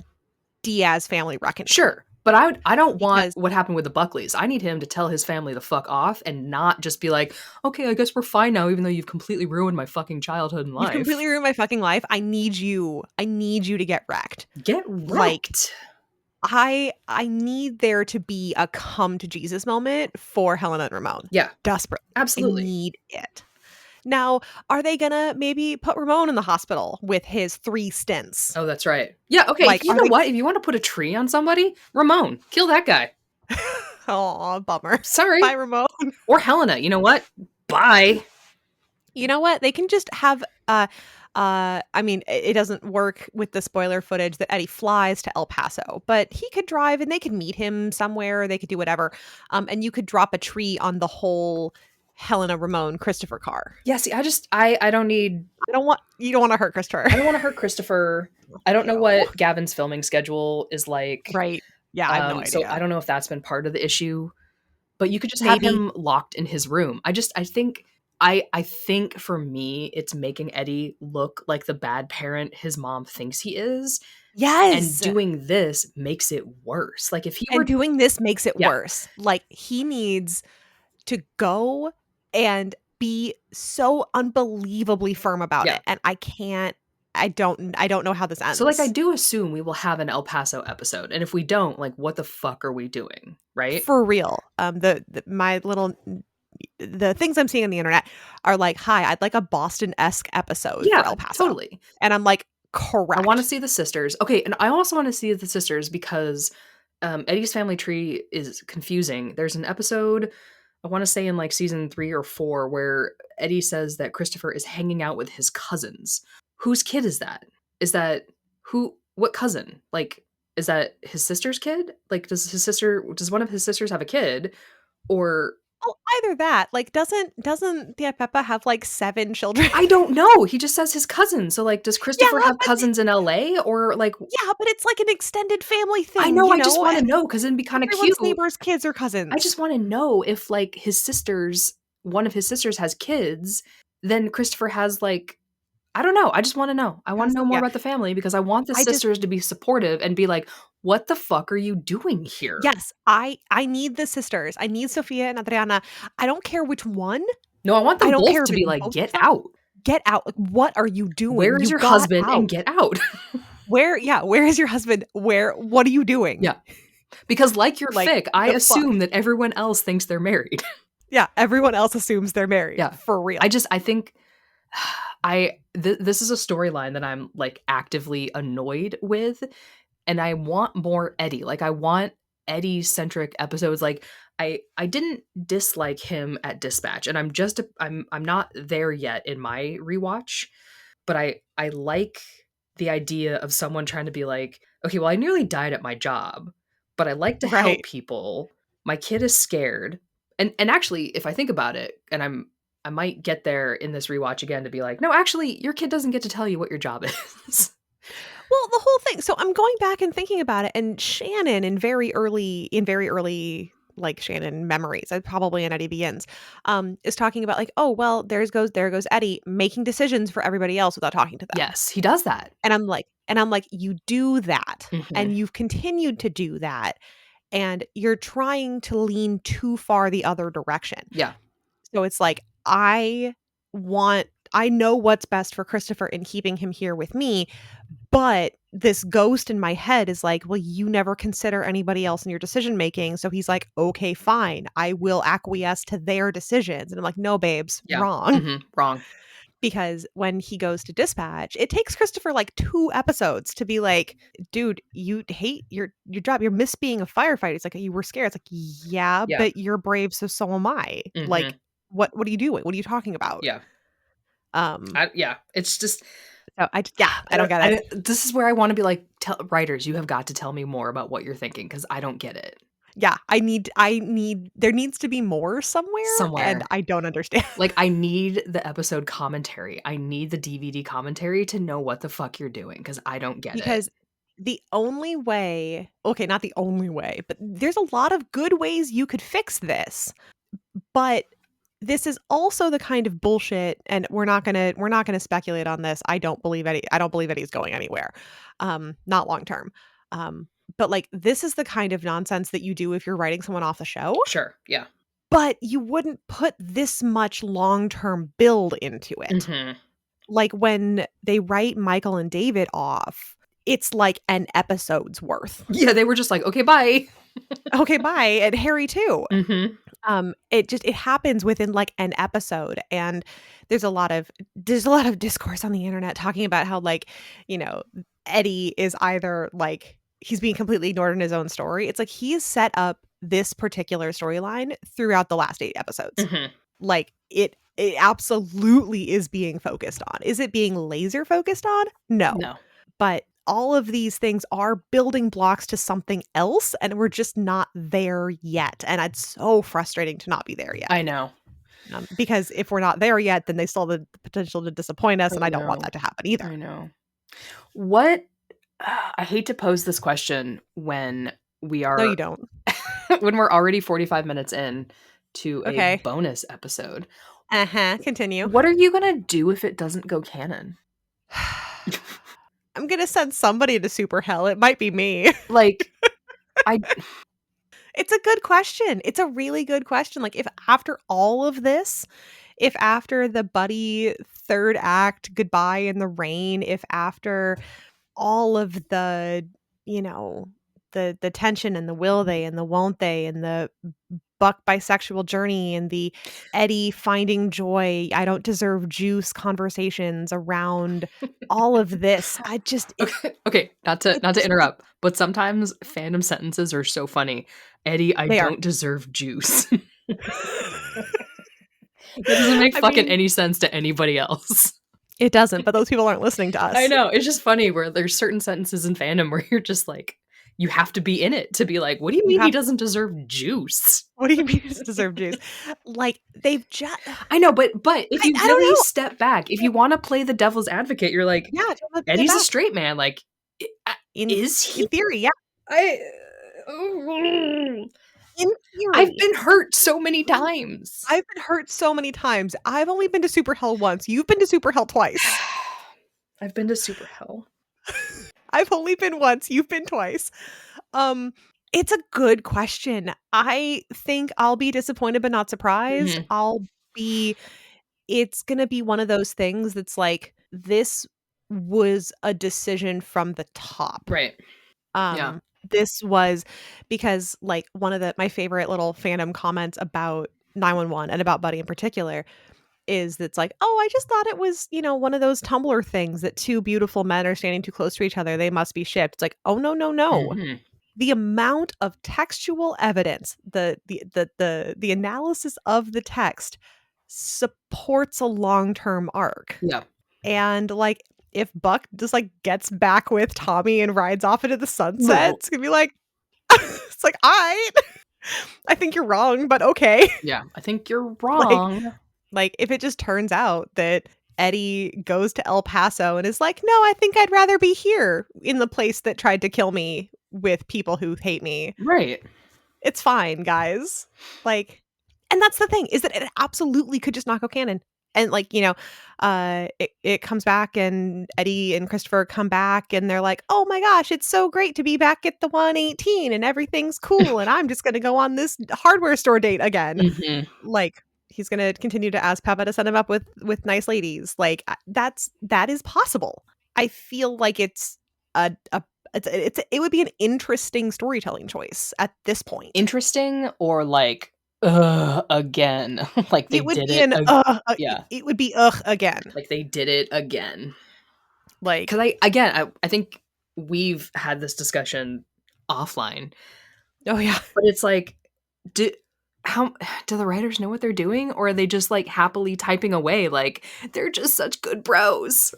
Diaz family reckoning. Sure. But I don't want what happened with the Buckleys. I need him to tell his family to fuck off and not just be like, okay, I guess we're fine now, even though you've completely ruined my fucking childhood and life. You've completely ruined my fucking life. I need you to get wrecked. Get wrecked. Like, I need there to be a come to Jesus moment for Helena and Ramon. Yeah. Desperately. Absolutely. I need it. Now, are they gonna maybe put Ramon in the hospital with his 3 stints? Oh, that's right. Yeah, okay. Like, you know what? If you want to put a tree on somebody, Ramon, kill that guy. Oh, bummer. Sorry. Bye, Ramon. Or Helena. You know what? Bye. You know what? They can just have I mean, it doesn't work with the spoiler footage that Eddie flies to El Paso, but he could drive and they could meet him somewhere. They could do whatever. And you could drop a tree on the whole Helena, Ramon, Christopher car. Yeah, see, I don't need... you don't want to hurt Christopher. I don't want to hurt Christopher. I don't know what Gavin's filming schedule is like. Right. Yeah, I have no idea. So I don't know if that's been part of the issue, but you could just have him locked in his room. I think for me, it's making Eddie look like the bad parent his mom thinks he is. Yes. And doing this makes it worse. Like, if he were doing this makes it worse. Like, he needs to go and be so unbelievably firm about it. And I don't know how this ends. So, like, I do assume we will have an El Paso episode. And if we don't, like, what the fuck are we doing? Right? For real. The things I'm seeing on the internet are like, hi, I'd like a Boston-esque episode for El Paso. Totally. And I'm like, correct. I want to see the sisters. Okay, and I also want to see the sisters because Eddie's family tree is confusing. There's an episode, I want to say in like season 3 or 4, where Eddie says that Christopher is hanging out with his cousins. Whose kid is that? Is that what cousin? Like, is that his sister's kid? Like, does one of his sisters have a kid? Or... Oh, either that. Like, doesn't Tia Pepa have like 7 children? I don't know. He just says his cousin. So, like, does Christopher have cousins in LA or like? Yeah, but it's like an extended family thing. I know. I just want to know because it'd be kind of cute. Neighbors' kids or cousins. I just want to know if like one of his sisters has kids. Then Christopher has like, I don't know. I just want to know. I want to know more about the family because I want the sisters to be supportive and be like, what the fuck are you doing here? Yes, I need the sisters. I need Sofia and Adriana. I don't care which one. No, I want them both to be like, get out. Get out. Like, what are you doing? Where is your husband? And get out. Where is your husband? What are you doing? Yeah. Because like your fic, I assume that everyone else thinks they're married. Yeah, everyone else assumes they're married. Yeah. For real. I think this is a storyline that I'm like actively annoyed with. And I want more Eddie. Like, I want Eddie-centric episodes. Like, I didn't dislike him at Dispatch, and I'm not there yet in my rewatch, but I like the idea of someone trying to be like, okay, well, I nearly died at my job, but I like to help people. My kid is scared, and actually, if I think about it, and I might get there in this rewatch again to be like, no, actually, your kid doesn't get to tell you what your job is. Well, the whole thing. So I'm going back and thinking about it, and Shannon in very early, like Shannon memories, probably in Eddie Begins, is talking about like, oh well, there goes Eddie making decisions for everybody else without talking to them. Yes, he does that, and I'm like, you do that, and you've continued to do that, and you're trying to lean too far the other direction. Yeah. So it's like I want I know what's best for Christopher in keeping him here with me, but this ghost in my head is like, well, you never consider anybody else in your decision making. So he's like, okay, fine, I will acquiesce to their decisions. And I'm like, no, babes, Yeah. wrong. Wrong. Because when he goes to dispatch, it takes Christopher like 2 episodes to be like, dude, you hate your job. You miss being a firefighter. It's like, you were scared. It's like, yeah, Yeah. but you're brave, so am I. Like, what are you doing? What are you talking about? Yeah. It's just so I don't get it. This is where I want to be like, writers, you have got to tell me more about what you're thinking, because I don't get it. Yeah, there needs to be more somewhere. And I don't understand. Like, I need the episode commentary. I need the DVD commentary to know what the fuck you're doing, because I don't get it. Because the only way, okay, not the only way, but there's a lot of good ways you could fix this. But this is also the kind of bullshit, and we're not gonna speculate on this. I don't believe Eddie's going anywhere. Not long term. But like, this is the kind of nonsense that you do if you're writing someone off the show. Sure, yeah. But you wouldn't put this much long-term build into it. Like, when they write Michael and David off, it's like an episode's worth. Yeah, they were just like, okay, bye. Okay, bye. And Harry too. It happens within like an episode, and there's a lot of discourse on the internet talking about how, like, you know, Eddie is either like, he's being completely ignored in his own story. It's like, he has set up this particular storyline throughout the last 8 episodes. Like, it absolutely is being focused on. Is it being laser focused on? No. But all of these things are building blocks to something else, and we're just not there yet. And it's so frustrating to not be there yet. I know. Because if we're not there yet, then they still have the potential to disappoint us, and I don't want that to happen either. I know. What? I hate to pose this question when we are... No, you don't. When we're already 45 minutes in to a bonus episode. Continue. What are you going to do if it doesn't go canon? I'm going to send somebody to super hell. It might be me. Like, It's a good question. It's a really good question. Like, if after all of this, if after the Buddy 3rd act, Goodbye in the Rain, if after all of the, you know, the tension and the will they and the won't they and the Buck bisexual journey and the Eddie finding joy, I don't deserve juice conversations around all of this, I just okay, not to interrupt, but sometimes fandom sentences are so funny. Eddie, I don't deserve juice. That doesn't make any sense to anybody else. It doesn't, but those people aren't listening to us. I know. It's just funny where there's certain sentences in fandom where you're just like, you have to be in it to be like, what do you mean he doesn't deserve juice? What do you mean he doesn't deserve juice? Like, they've just... I know, but if you really step back, if you want to play the devil's advocate, you're like, Eddie's a straight man. Like, is he? In theory, yeah. In theory. I've been hurt so many times. I've only been to super hell once. You've been to super hell twice. I've been to super hell. I've only been once. You've been twice. It's a good question. I think I'll be disappointed but not surprised. It's gonna be one of those things that's like, this was a decision from the top. Right. This was because, like, one of my favorite little fandom comments about 911 and about Buddy in particular is that's like, oh, I just thought it was, you know, one of those Tumblr things that 2 beautiful men are standing too close to each other. They must be shipped. It's like, oh, no. The amount of textual evidence, the analysis of the text supports a long-term arc. Yeah. And like, if Buck just like gets back with Tommy and rides off into the sunset, it's gonna be like, it's like, I think you're wrong, but okay. Yeah, I think you're wrong. Like, if it just turns out that Eddie goes to El Paso and is like, no, I think I'd rather be here in the place that tried to kill me with people who hate me. Right. It's fine, guys. Like, and that's the thing, is that it absolutely could just not go canon. And like, you know, it comes back and Eddie and Christopher come back and they're like, oh my gosh, it's so great to be back at the 118 and everything's cool. And I'm just going to go on this hardware store date again. Like, He's gonna continue to ask Peppa to set him up with nice ladies. Like that is possible. I feel like it's it would be an interesting storytelling choice at this point. Interesting or like again. Like they It would did be it an yeah. it would be again. Like they did it again. Like, Because I think we've had this discussion offline, oh yeah. but it's like, do the writers know what they're doing, or are they just like happily typing away? Like they're just such good bros.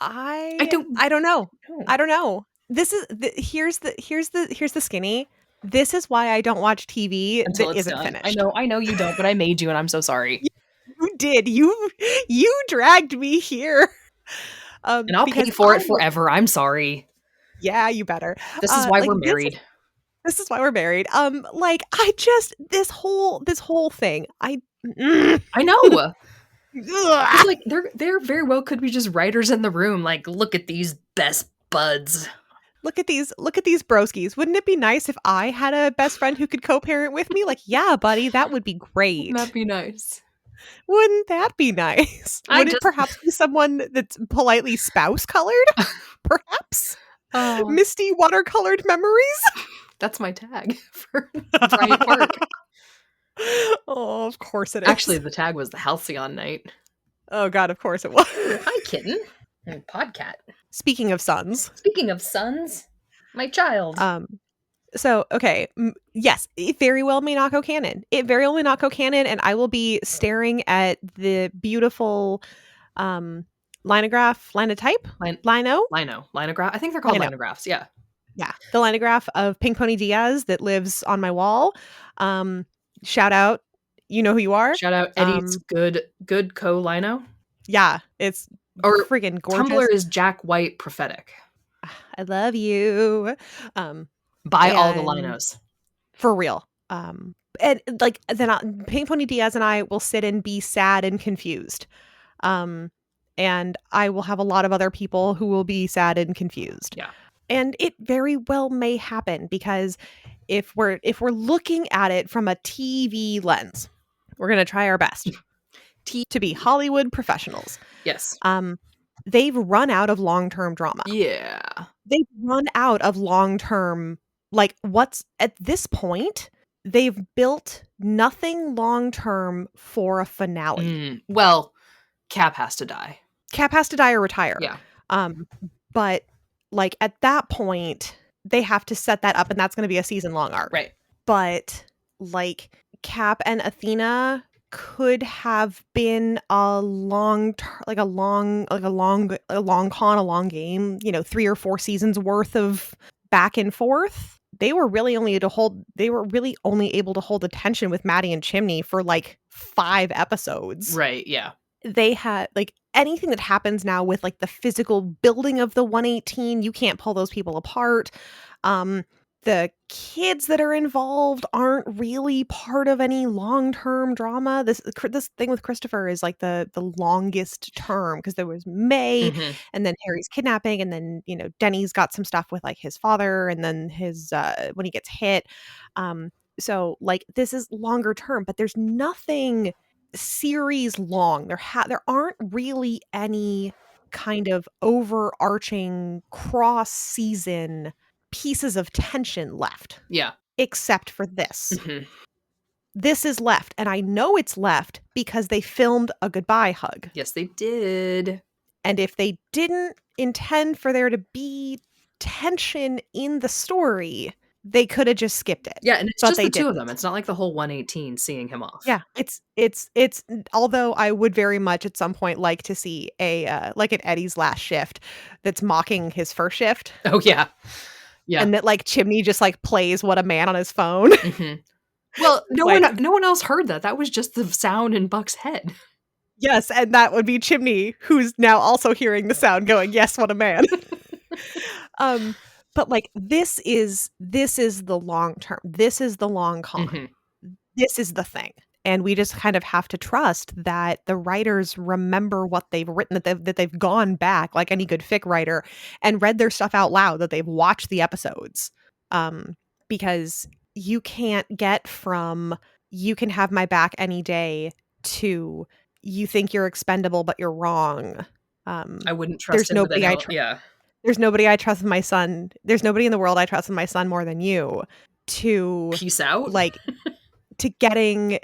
I don't I don't know. know. I don't know. This is here's the skinny. This is why I don't watch TV Until that it's isn't done. finished. I know you don't, but I made you, and I'm so sorry. You did. You dragged me here. And I'll pay Because for it forever. I'm sorry. Yeah, you better. This is why Like, we're married. This is why we're married. Like I just this whole thing. I know. Ugh. It's like there very well could be just writers in the room. Like, look at these best buds. Look at these broskies. Wouldn't it be nice if I had a best friend who could co-parent with me? Like, yeah, buddy, that would be great. That'd be nice. Wouldn't that be nice? Would it perhaps be someone that's politely spouse colored? Perhaps? Misty watercolored memories? That's my tag for Bryant Park. Oh, of course it is. Actually, the tag was the Halcyon night. Oh god, of course it was. Hi, kitten. And Podcat. Speaking of sons, my child. So, okay, yes, it very well may not go canon. It very well may not go canon, and I will be staring at the beautiful linograph, linotype? Linograph. I think they're called linographs, yeah. Yeah, the linograph of Pink Pony Diaz that lives on my wall. Shout out, you know who you are. Shout out Eddie's good co-lino. Yeah, it's friggin' gorgeous. Tumblr is Jack White prophetic. I love you. Buy all the linos. For real. And like then Pink Pony Diaz and I will sit and be sad and confused. And I will have a lot of other people who will be sad and confused. Yeah. And it very well may happen because if we're looking at it from a TV lens, we're going to try our best to be Hollywood professionals. Yes. They've run out of long-term drama. Yeah. They've run out of long-term, like what's at this point, they've built nothing long-term for a finale. Well, Cap has to die. Cap has to die or retire. Yeah. But like at that point, they have to set that up, and that's going to be a season-long arc. Right. But like Cap and Athena could have been a long game, 3 or 4 seasons worth of back and forth. They were really only able to hold attention with Maddie and Chimney for like 5 episodes. Right, yeah. They had like anything that happens now with like the physical building of the 118, you can't pull those people apart. The kids that are involved aren't really part of any long-term drama. This thing with Christopher is like the longest term because there was May and then Harry's kidnapping, and then Denny's got some stuff with like his father, and then his when he gets hit. So like this is longer term, but there's nothing series long. There aren't really any kind of overarching cross-season pieces of tension left. Yeah. Except for this. This is left, and I know it's left because they filmed a goodbye hug. Yes, they did. And if they didn't intend for there to be tension in the story, they could have just skipped it. Yeah, and it's just the two of them. It's not like the whole 118 seeing him off. Yeah, it's although I would very much at some point like to see a like an Eddie's last shift that's mocking his first shift. Oh yeah. Yeah. And that like Chimney just like plays What a Man on his phone. Well, no one else heard that. That was just the sound in Buck's head. Yes, and that would be Chimney, who's now also hearing the sound going, yes, what a man. But like this is the long term. This is the long con. This is the thing. And we just kind of have to trust that the writers remember what they've written, that they've gone back like any good fic writer and read their stuff out loud, that they've watched the episodes. Because you can't get from "you can have my back any day" to you think you're expendable, but you're wrong. I wouldn't trust There's him with nobody anyone. Yeah. there's nobody I trust with my son. There's nobody in the world I trust with my son more than you. To Peace out. like to getting,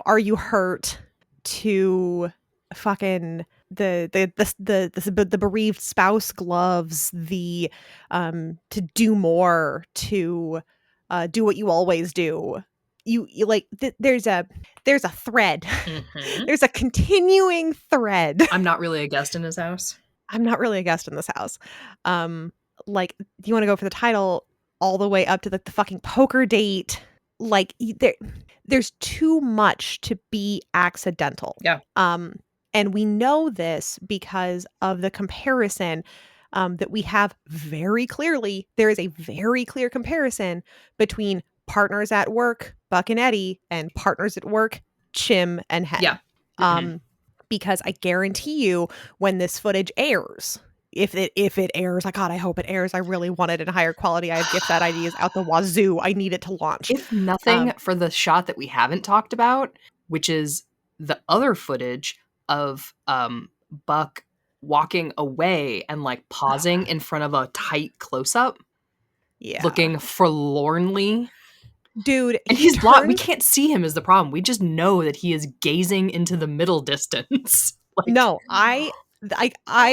are you hurt? To fucking the bereaved spouse gloves, the to do more, to do what you always do. You like there's a thread. Mhm. There's a continuing thread. I'm not really a guest in his house. I'm not really a guest in this house. Like, do you want to go for the title all the way up to the fucking poker date? Like, there's too much to be accidental. Yeah. And we know this because of the comparison that we have very clearly. There is a very clear comparison between partners at work, Buck and Eddie, and partners at work, Chim and Hen. Yeah. Mhm. Because I guarantee you, when this footage airs, if it airs, God, I hope it airs. I really want it in higher quality. I have gift that ideas out the wazoo. I need it to launch. If nothing for the shot that we haven't talked about, which is the other footage of Buck walking away and like pausing in front of a tight close-up, Yeah, looking forlornly. dude, And he's blind. We can't see him is the problem. We just know that he is gazing into the middle distance. Like, no, I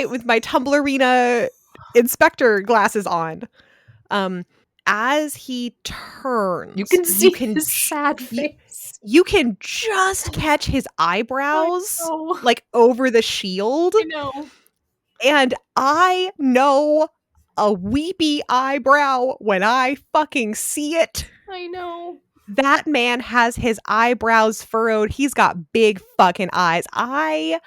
with my Tumblerina inspector glasses on, as he turns, you can see his sad face. You can just catch his eyebrows like over the shield. I know. And I know a weepy eyebrow when I fucking see it. I know. That man has his eyebrows furrowed. He's got big fucking eyes. I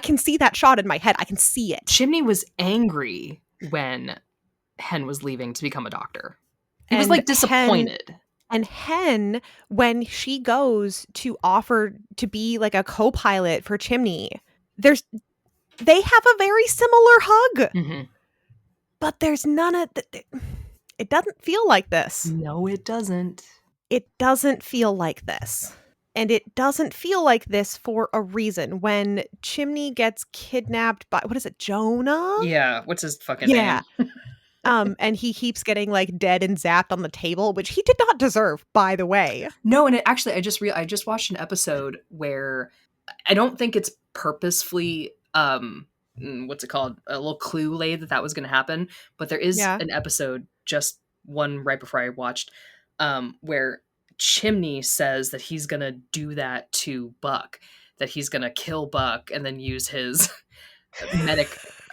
can see that shot in my head. I can see it. Chimney was angry when Hen was leaving to become a doctor. He was like disappointed. And Hen, when she goes to offer to be like a co-pilot for Chimney, they have a very similar hug. Mm-hmm. But there's none of it doesn't feel like this. No, it doesn't. It doesn't feel like this. And it doesn't feel like this for a reason. When Chimney gets kidnapped by, what is it, Jonah? Yeah, what's his fucking name? And he keeps getting like dead and zapped on the table, which he did not deserve, by the way. No, and I just watched an episode where I don't think it's purposefully what's it called? A little clue laid that was going to happen, but there is an episode, just one right before I watched, where Chimney says that he's going to do that to Buck, that he's going to kill Buck and then use his medic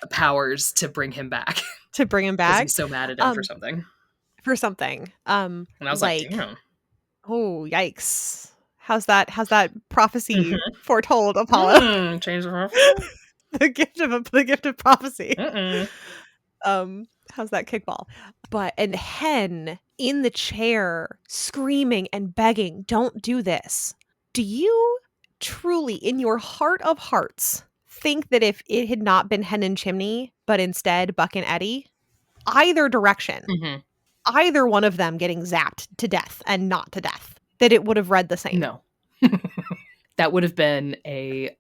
powers to bring him back. To bring him back? He's so mad at him for something. And I was like, damn. Oh, yikes. How's that prophecy foretold, Apollo? Change the prophecy. the gift of prophecy. How's that kickball? And Hen in the chair screaming and begging, don't do this. Do you truly, in your heart of hearts, think that if it had not been Hen and Chimney, but instead Buck and Eddie, either direction, either one of them getting zapped to death and not to death, that it would have read the same? No. That would have been a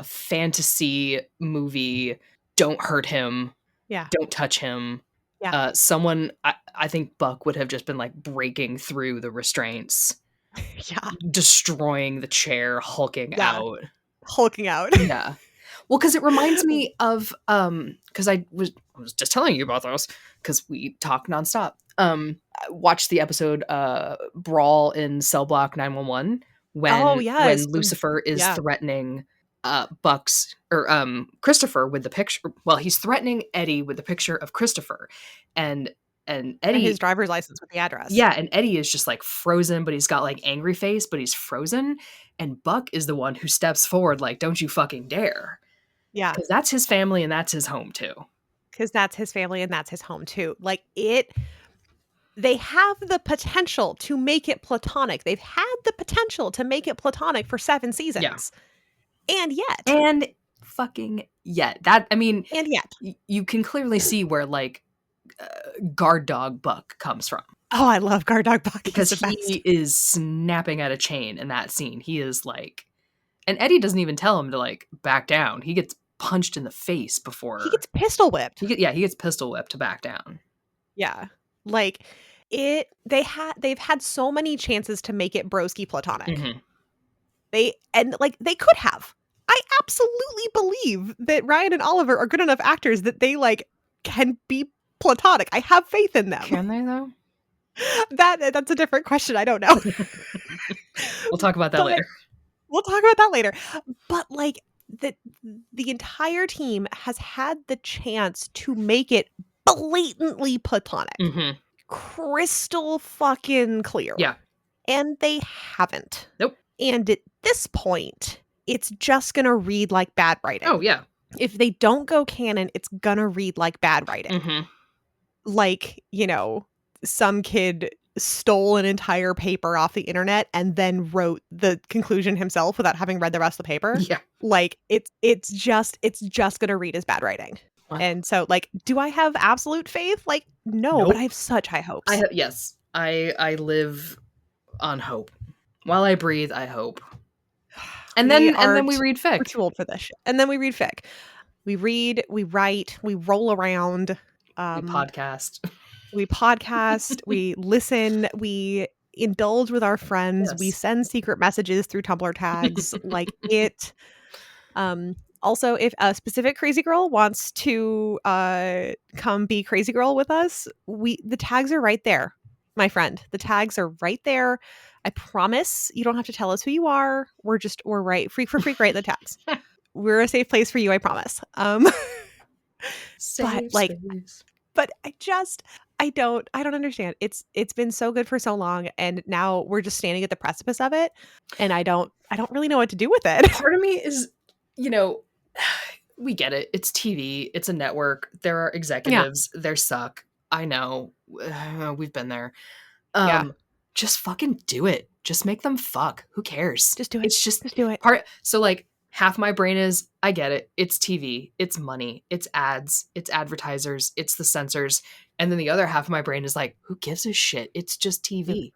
fantasy movie. Don't hurt him. Yeah. Don't touch him. Yeah. Someone, I think Buck would have just been like breaking through the restraints. Yeah. Destroying the chair, hulking out. Yeah. Well, because it reminds me of, because I was just telling you about those, because we talk nonstop. Watched the episode Brawl in Cell Block 911 when Lucifer is threatening Buck's or Christopher with the picture. Well, he's threatening Eddie with the picture of Christopher, and Eddie, and his driver's license with the address. Yeah, and Eddie is just like frozen, but he's got like angry face, but he's frozen. And Buck is the one who steps forward, like, "Don't you fucking dare!" Yeah, because that's his family and that's his home too. Like it. They have the potential to make it platonic. They've had the potential to make it platonic for 7 seasons. Yeah. And yet. And fucking yet. That, I mean. And yet. You can clearly see where, like, Guard Dog Buck comes from. Oh, I love Guard Dog Buck. Because he is snapping at a chain in that scene. He is, like, And Eddie doesn't even tell him to like back down. He gets punched in the face before He gets pistol whipped. he gets pistol whipped to back down. Yeah. Like they've had so many chances to make it broski platonic. Mhm. They could have. I absolutely believe that Ryan and Oliver are good enough actors that they like can be platonic. I have faith in them. Can they though? That's a different question. I don't know. We'll talk about that later. We'll talk about that later. But like the entire team has had the chance to make it blatantly platonic. Mhm. Crystal fucking clear. Yeah. And they haven't. Nope. And at this point, it's just going to read like bad writing. Oh, yeah. If they don't go canon, it's going to read like bad writing. Mhm. Like, some kid stole an entire paper off the internet and then wrote the conclusion himself without having read the rest of the paper. Yeah. Like it's just going to read as bad writing. Wow. And so like, do I have absolute faith? Like, no, Nope. but I have such high hopes. Yes. I live on hope. While I breathe, I hope. And then we read fic. We're too old for this shit. And then we read fic. We read, we write, we roll around. We podcast. We podcast, we listen, we indulge with our friends, we Yes. send secret messages through Tumblr tags. Like it. Also, if a specific crazy girl wants to come be crazy girl with us, the tags are right there, my friend. The tags are right there. I promise you don't have to tell us who you are. We're right. Freak for freak, right in the tags. We're a safe place for you, I promise. But I don't understand. It's been so good for so long, and now we're just standing at the precipice of it, and I don't really know what to do with it. Part of me is, we get it. It's TV. It's a network. There are executives. They suck. I know. We've been there. Just fucking do it. Just make them fuck. Who cares? Just do it. It's just do it. So like half my brain is, I get it. It's TV. It's money. It's ads. It's advertisers. It's the censors. And then the other half of my brain is like, who gives a shit? It's just TV.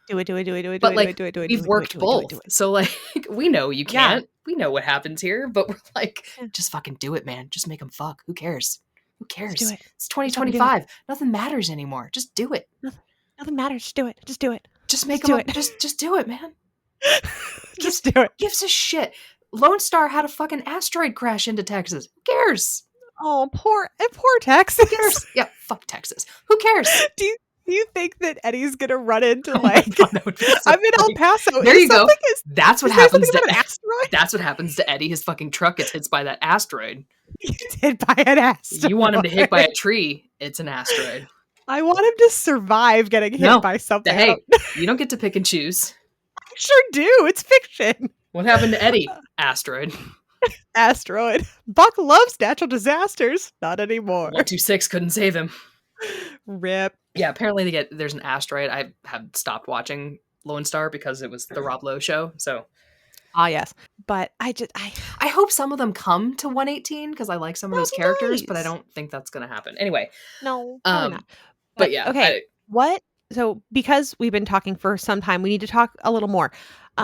Do it. But like, we've worked both. So like, we know you can't. We know what happens here. But we're like, just fucking do it, man. Just make them fuck. Who cares? Who cares? Just do it. It's 2025. Nothing matters anymore. Just do it. Nothing matters. Just do it. Just do it. Just make them. Just do it, man. Just do it. Gives a shit. Lone Star had a fucking asteroid crash into Texas. Who cares? Oh, poor Texas. Who cares? Yeah, fuck Texas. Who cares? Do you think that Eddie's gonna run into like? God, that would be so I'm in El funny. Paso. There you go. That's what happens to an asteroid. That's what happens to Eddie. His fucking truck gets hit by that asteroid. He gets hit by an asteroid. You want him to hit by a tree? It's an asteroid. I want him to survive getting hit by something. Hey, you don't get to pick and choose. I sure do. It's fiction. What happened to Eddie? Asteroid. Asteroid. Buck loves natural disasters. Not anymore. 126 couldn't save him. Rip. Yeah, apparently there's an asteroid. I have stopped watching Lone Star because it was the Rob Lowe show. So, yes, but I hope some of them come to 118 because I like some of those characters, but I don't think that's gonna happen. Anyway, no, not. But yeah, okay. What? So because we've been talking for some time, we need to talk a little more.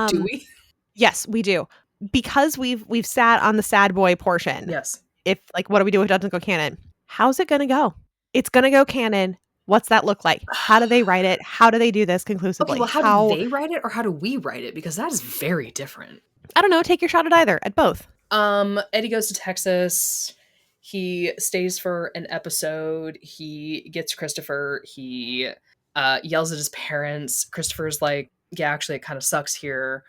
Do we? Yes, we do. Because we've sat on the sad boy portion. Yes. If like, what do we do if it doesn't go canon? How's it gonna go? It's gonna go canon. What's that look like? How do they write it? How do they do this conclusively? Okay, well, how do they write it, or how do we write it? Because that is very different. I don't know. Take your shot at either. At both. Eddie goes to Texas. He stays for an episode. He gets Christopher. He yells at his parents. Christopher's like, yeah, actually, it kind of sucks here.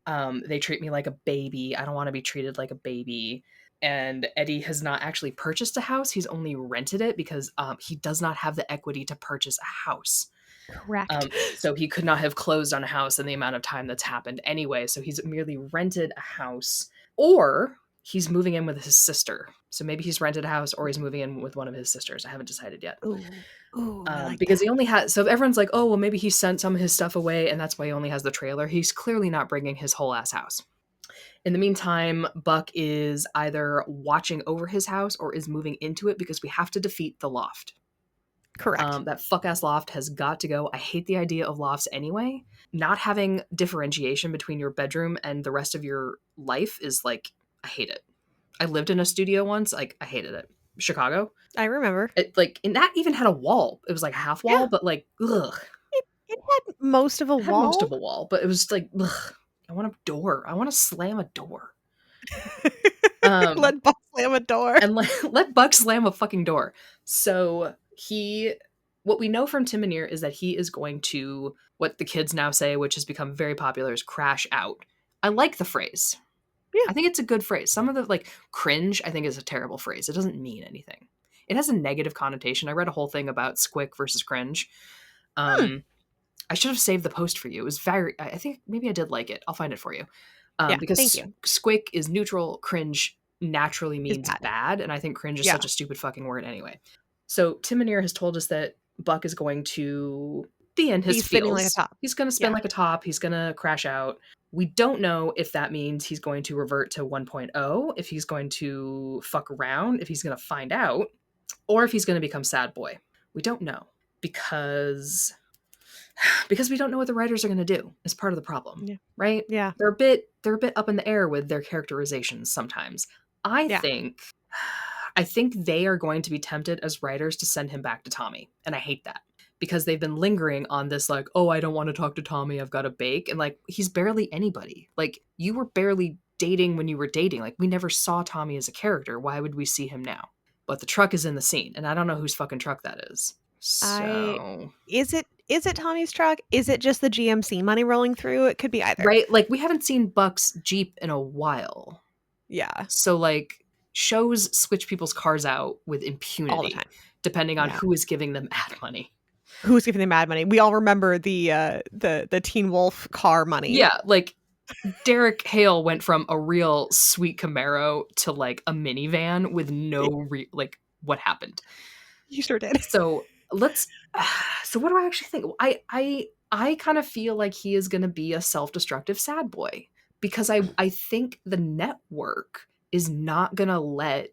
They treat me like a baby. I don't want to be treated like a baby. And Eddie has not actually purchased a house. He's only rented it because he does not have the equity to purchase a house. Correct. So he could not have closed on a house in the amount of time that's happened anyway. So he's merely rented a house, or he's moving in with his sister. So maybe he's rented a house or he's moving in with one of his sisters. I haven't decided yet. Ooh, because he only has, so everyone's like, oh, well, maybe he sent some of his stuff away and that's why he only has the trailer. He's clearly not bringing his whole ass house. In the meantime, Buck is either watching over his house or is moving into it because we have to defeat the Loft. Correct. That fuck ass loft has got to go. I hate the idea of lofts anyway. Not having differentiation between your bedroom and the rest of your life is like, I hate it. I lived in a studio once. Like, I hated it. Chicago. I remember. It, like, and that even had a wall. It was like a half Yeah. wall, but like, ugh. It had most of a It had most wall. of a wall, but it was like, ugh. I want a door. I want to slam a door. Let Buck slam a door. And let Buck slam a fucking door. So what we know from Tim Minear is that he is going to, what the kids now say, which has become very popular, is crash out. I like the phrase. Yeah. I think it's a good phrase. Some of the, like, cringe, I think is a terrible phrase. It doesn't mean anything. It has a negative connotation. I read a whole thing about squick versus cringe. I should have saved the post for you. It was I think maybe I did like it. I'll find it for you. Yeah, Because thank you. squick is neutral, cringe naturally means bad. bad, and I think cringe is Yeah. such a stupid fucking word anyway. So Tim Minear has told us that Buck is going to be in his He's spinning like a feels. top. He's going to spin Yeah. like a top. He's going to crash out. We don't know if that means he's going to revert to 1.0, if he's going to fuck around, if he's going to find out, or if he's going to become sad boy. We don't know because we don't know what the writers are going to do is part of the problem. Yeah. Right? Yeah. They're a bit up in the air with their characterizations sometimes. I think they are going to be tempted as writers to send him back to Tommy. And I hate that because they've been lingering on this, like, oh, I don't want to talk to Tommy. I've got to bake. And like, he's barely anybody. Like, you were barely dating when you were dating. Like, we never saw Tommy as a character. Why would we see him now? But the truck is in the scene, and I don't know whose fucking truck that is. So Is it Tommy's truck? Is it just the GMC money rolling through? It could be either. Right? Like, we haven't seen Buck's Jeep in a while. Yeah. So like, shows switch people's cars out with impunity All the time. depending on who is giving them ad money. Who's giving them ad money? We all remember the Teen Wolf car money. Yeah, like Derek Hale went from a real sweet Camaro to like a minivan with no like, what happened? You sure did. So so what do I actually think? I kind of feel like he is going to be a self-destructive sad boy because I think the network is not going to let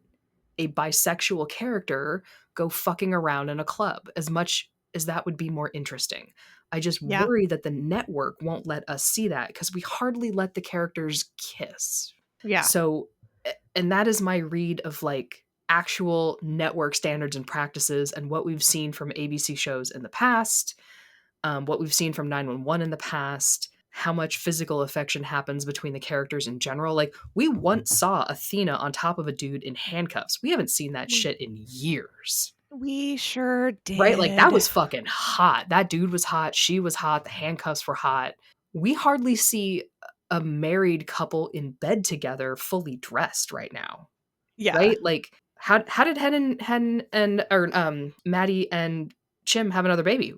a bisexual character go fucking around in a club, as much as that would be more interesting. I just worry that the network won't let us see that because we hardly let the characters kiss. Yeah. So, and that is my read of like actual network standards and practices and what we've seen from ABC shows in the past, what we've seen from 911 in the past, how much physical affection happens between the characters in general. Like, we once saw Athena on top of a dude in handcuffs. We haven't seen that shit in years. We sure did. Right? Like, that was fucking hot. That dude was hot. She was hot. The handcuffs were hot. We hardly see a married couple in bed together fully dressed right now. Yeah. Right? Like, how did Maddie and Chim have another baby?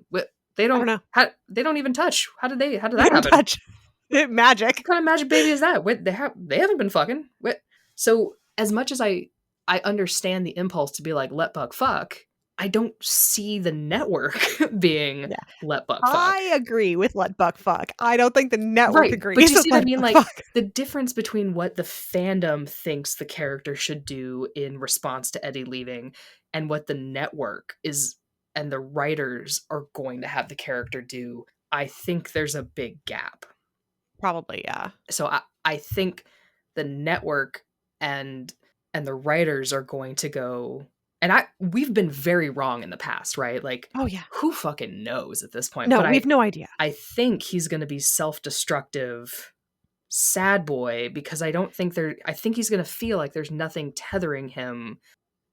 They don't know. They don't even touch. How did that happen? Touch. Magic. What kind of magic baby is that? They haven't been fucking. So as much as I understand the impulse to be like, let Buck fuck, I don't see the network being let Buck fuck. I agree with let Buck fuck. I don't think the network agrees. But you see what I mean? Like, fuck. The difference between what the fandom thinks the character should do in response to Eddie leaving and what the network is and the writers are going to have the character do, I think there's a big gap. Probably, yeah. So I think the network and the writers are going to go, and we've been very wrong in the past, right? Like, oh yeah, who fucking knows at this point? No, but we have no idea. I think he's going to be self-destructive sad boy because I think he's going to feel like there's nothing tethering him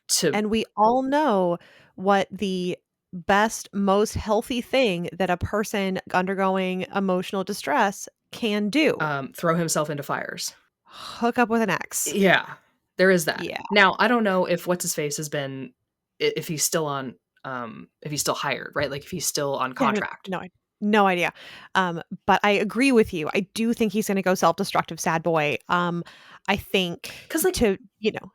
to. And we all know what the best, most healthy thing that a person undergoing emotional distress can do. Throw himself into fires. Hook up with an ex. Yeah, there is that. Yeah. Now, I don't know if what's-his-face has been, if he's still on, if he's still hired, right? Like, if he's still on contract. No idea. But I agree with you. I do think he's going to go self-destructive sad boy. I think because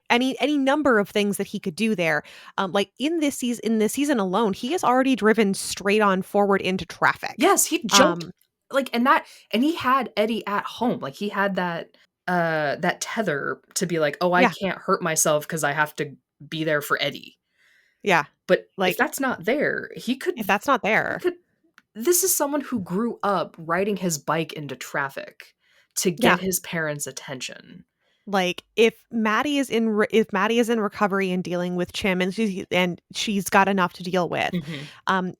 any number of things that he could do there. Like in this season alone, he has already driven straight on forward into traffic. Yes, he jumped and he had Eddie at home. Like, he had that tether to be like, oh, I can't hurt myself because I have to be there for Eddie. Yeah. But if Like, that's not there, if that's not there. this is someone who grew up riding his bike into traffic to Yeah. get his parents' attention. Like, if Maddie is in recovery and dealing with Chim, and she's got enough to deal with,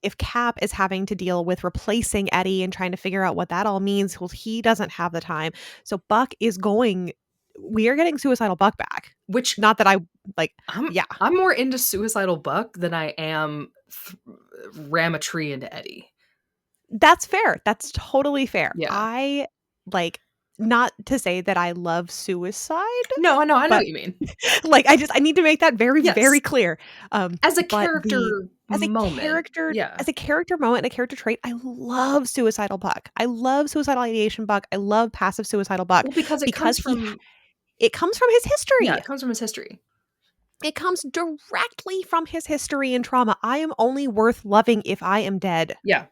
if Cap is having to deal with replacing Eddie and trying to figure out what that all means, well, he doesn't have the time. So Buck is going. We are getting suicidal Buck back. Which Not that I like. Yeah, I'm more into suicidal Buck than I am ram a tree into Eddie. that's fair. That's totally fair. Yeah. I like, not to say that I love suicide. No, I know but what you mean. Like, I need to make that very, Yes. very clear. As a but character as a moment. character, Yeah. as a character moment and a character trait, I love suicidal Buck. I love suicidal ideation Buck. I love passive suicidal Buck Well, because it comes from it comes from his history. Yeah, it comes from his history. It comes directly from his history and trauma. I am only worth loving if I am dead. Yeah.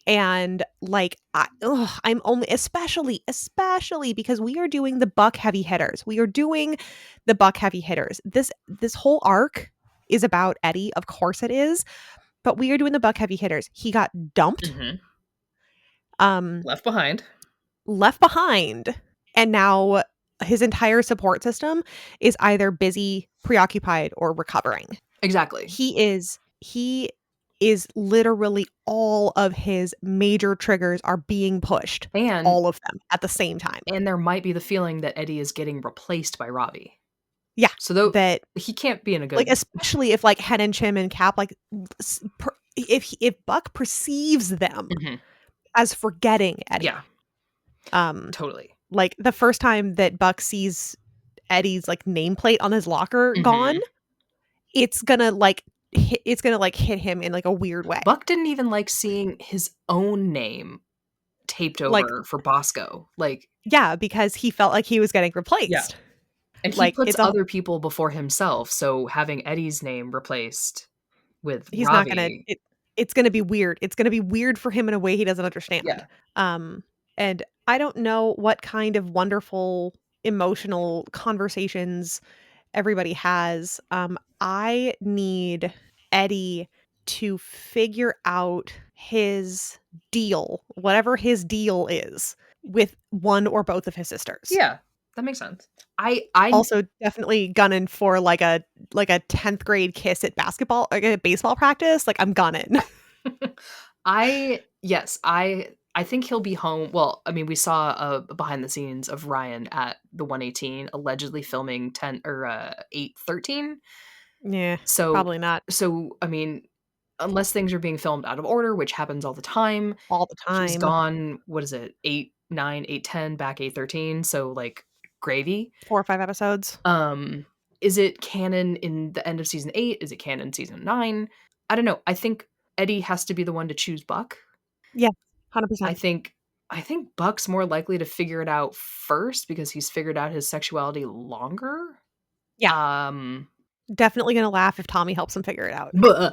And like, I'm only, especially because we are doing the Buck heavy hitters. We are doing the Buck heavy hitters. This whole arc is about Eddie, of course it is, but we are doing the Buck heavy hitters. He got dumped, Left behind, and now his entire support system is either busy, preoccupied, or recovering. Exactly. He is literally, all of his major triggers are being pushed, and all of them at the same time. And there might be the feeling that Eddie is getting replaced by Robbie. Yeah. So that he can't be in a good, like, especially if like Hen and Chim and Cap, like, if Buck perceives them as forgetting Eddie. Yeah. Totally. Like, the first time that Buck sees Eddie's like nameplate on his locker gone, it's gonna hit him in like a weird way. Buck didn't even like seeing his own name taped over for Bosco. Like, yeah, because he felt like he was getting replaced. Yeah. And he Like, puts other people before himself. So having Eddie's name replaced with he's Robbie, not gonna. It's gonna be weird. It's gonna be weird for him in a way he doesn't understand. Yeah. And I don't know what kind of wonderful emotional conversations everybody has. I need Eddie to figure out his deal, whatever his deal is, with one or both of his sisters. Yeah, that makes sense. I also definitely gunning for like a 10th grade kiss at baseball practice. Like, I'm gunning. I think he'll be home. Well, I mean, we saw behind the scenes of Ryan at the 118 allegedly filming 813. Yeah, so probably not. So, I mean, unless things are being filmed out of order, which happens all the time. He's gone, what is it, 8, 9, 8, 10, back 813. So, like, gravy. 4 or 5 episodes. Is it canon in the end of season 8? Is it canon season 9? I don't know. I think Eddie has to be the one to choose Buck. Yeah, 100%. I think Buck's more likely to figure it out first because he's figured out his sexuality longer. Yeah. Definitely gonna laugh if Tommy helps him figure it out. Buh.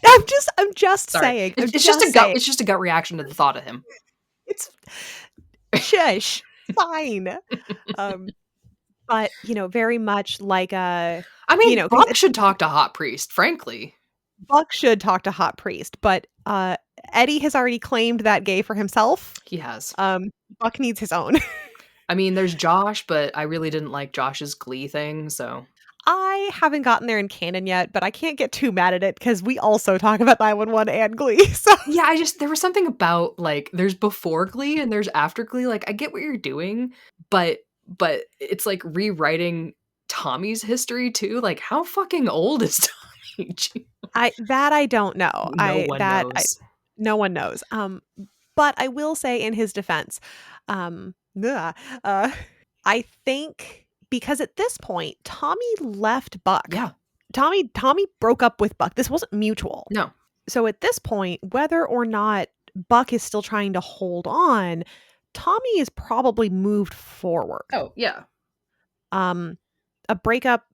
I'm just saying. It's just a gut reaction to the thought of him. It's shush. Fine. But very much like Buck should talk to Hot Priest, frankly. Buck should talk to Hot Priest, but Eddie has already claimed that gay for himself. He has. Buck needs his own. I mean, there's Josh, but I really didn't like Josh's Glee thing, so. I haven't gotten there in canon yet, but I can't get too mad at it because we also talk about 911 and Glee. So yeah, there was something about, like, there's before Glee and there's after Glee. Like, I get what you're doing, but it's like rewriting Tommy's history too. Like, how fucking old is Tommy? I don't know. No one knows. But I will say in his defense, I think because at this point Tommy left Buck. Yeah. Tommy broke up with Buck. This wasn't mutual. No. So at this point, whether or not Buck is still trying to hold on, Tommy is probably moved forward. Oh, yeah. A breakup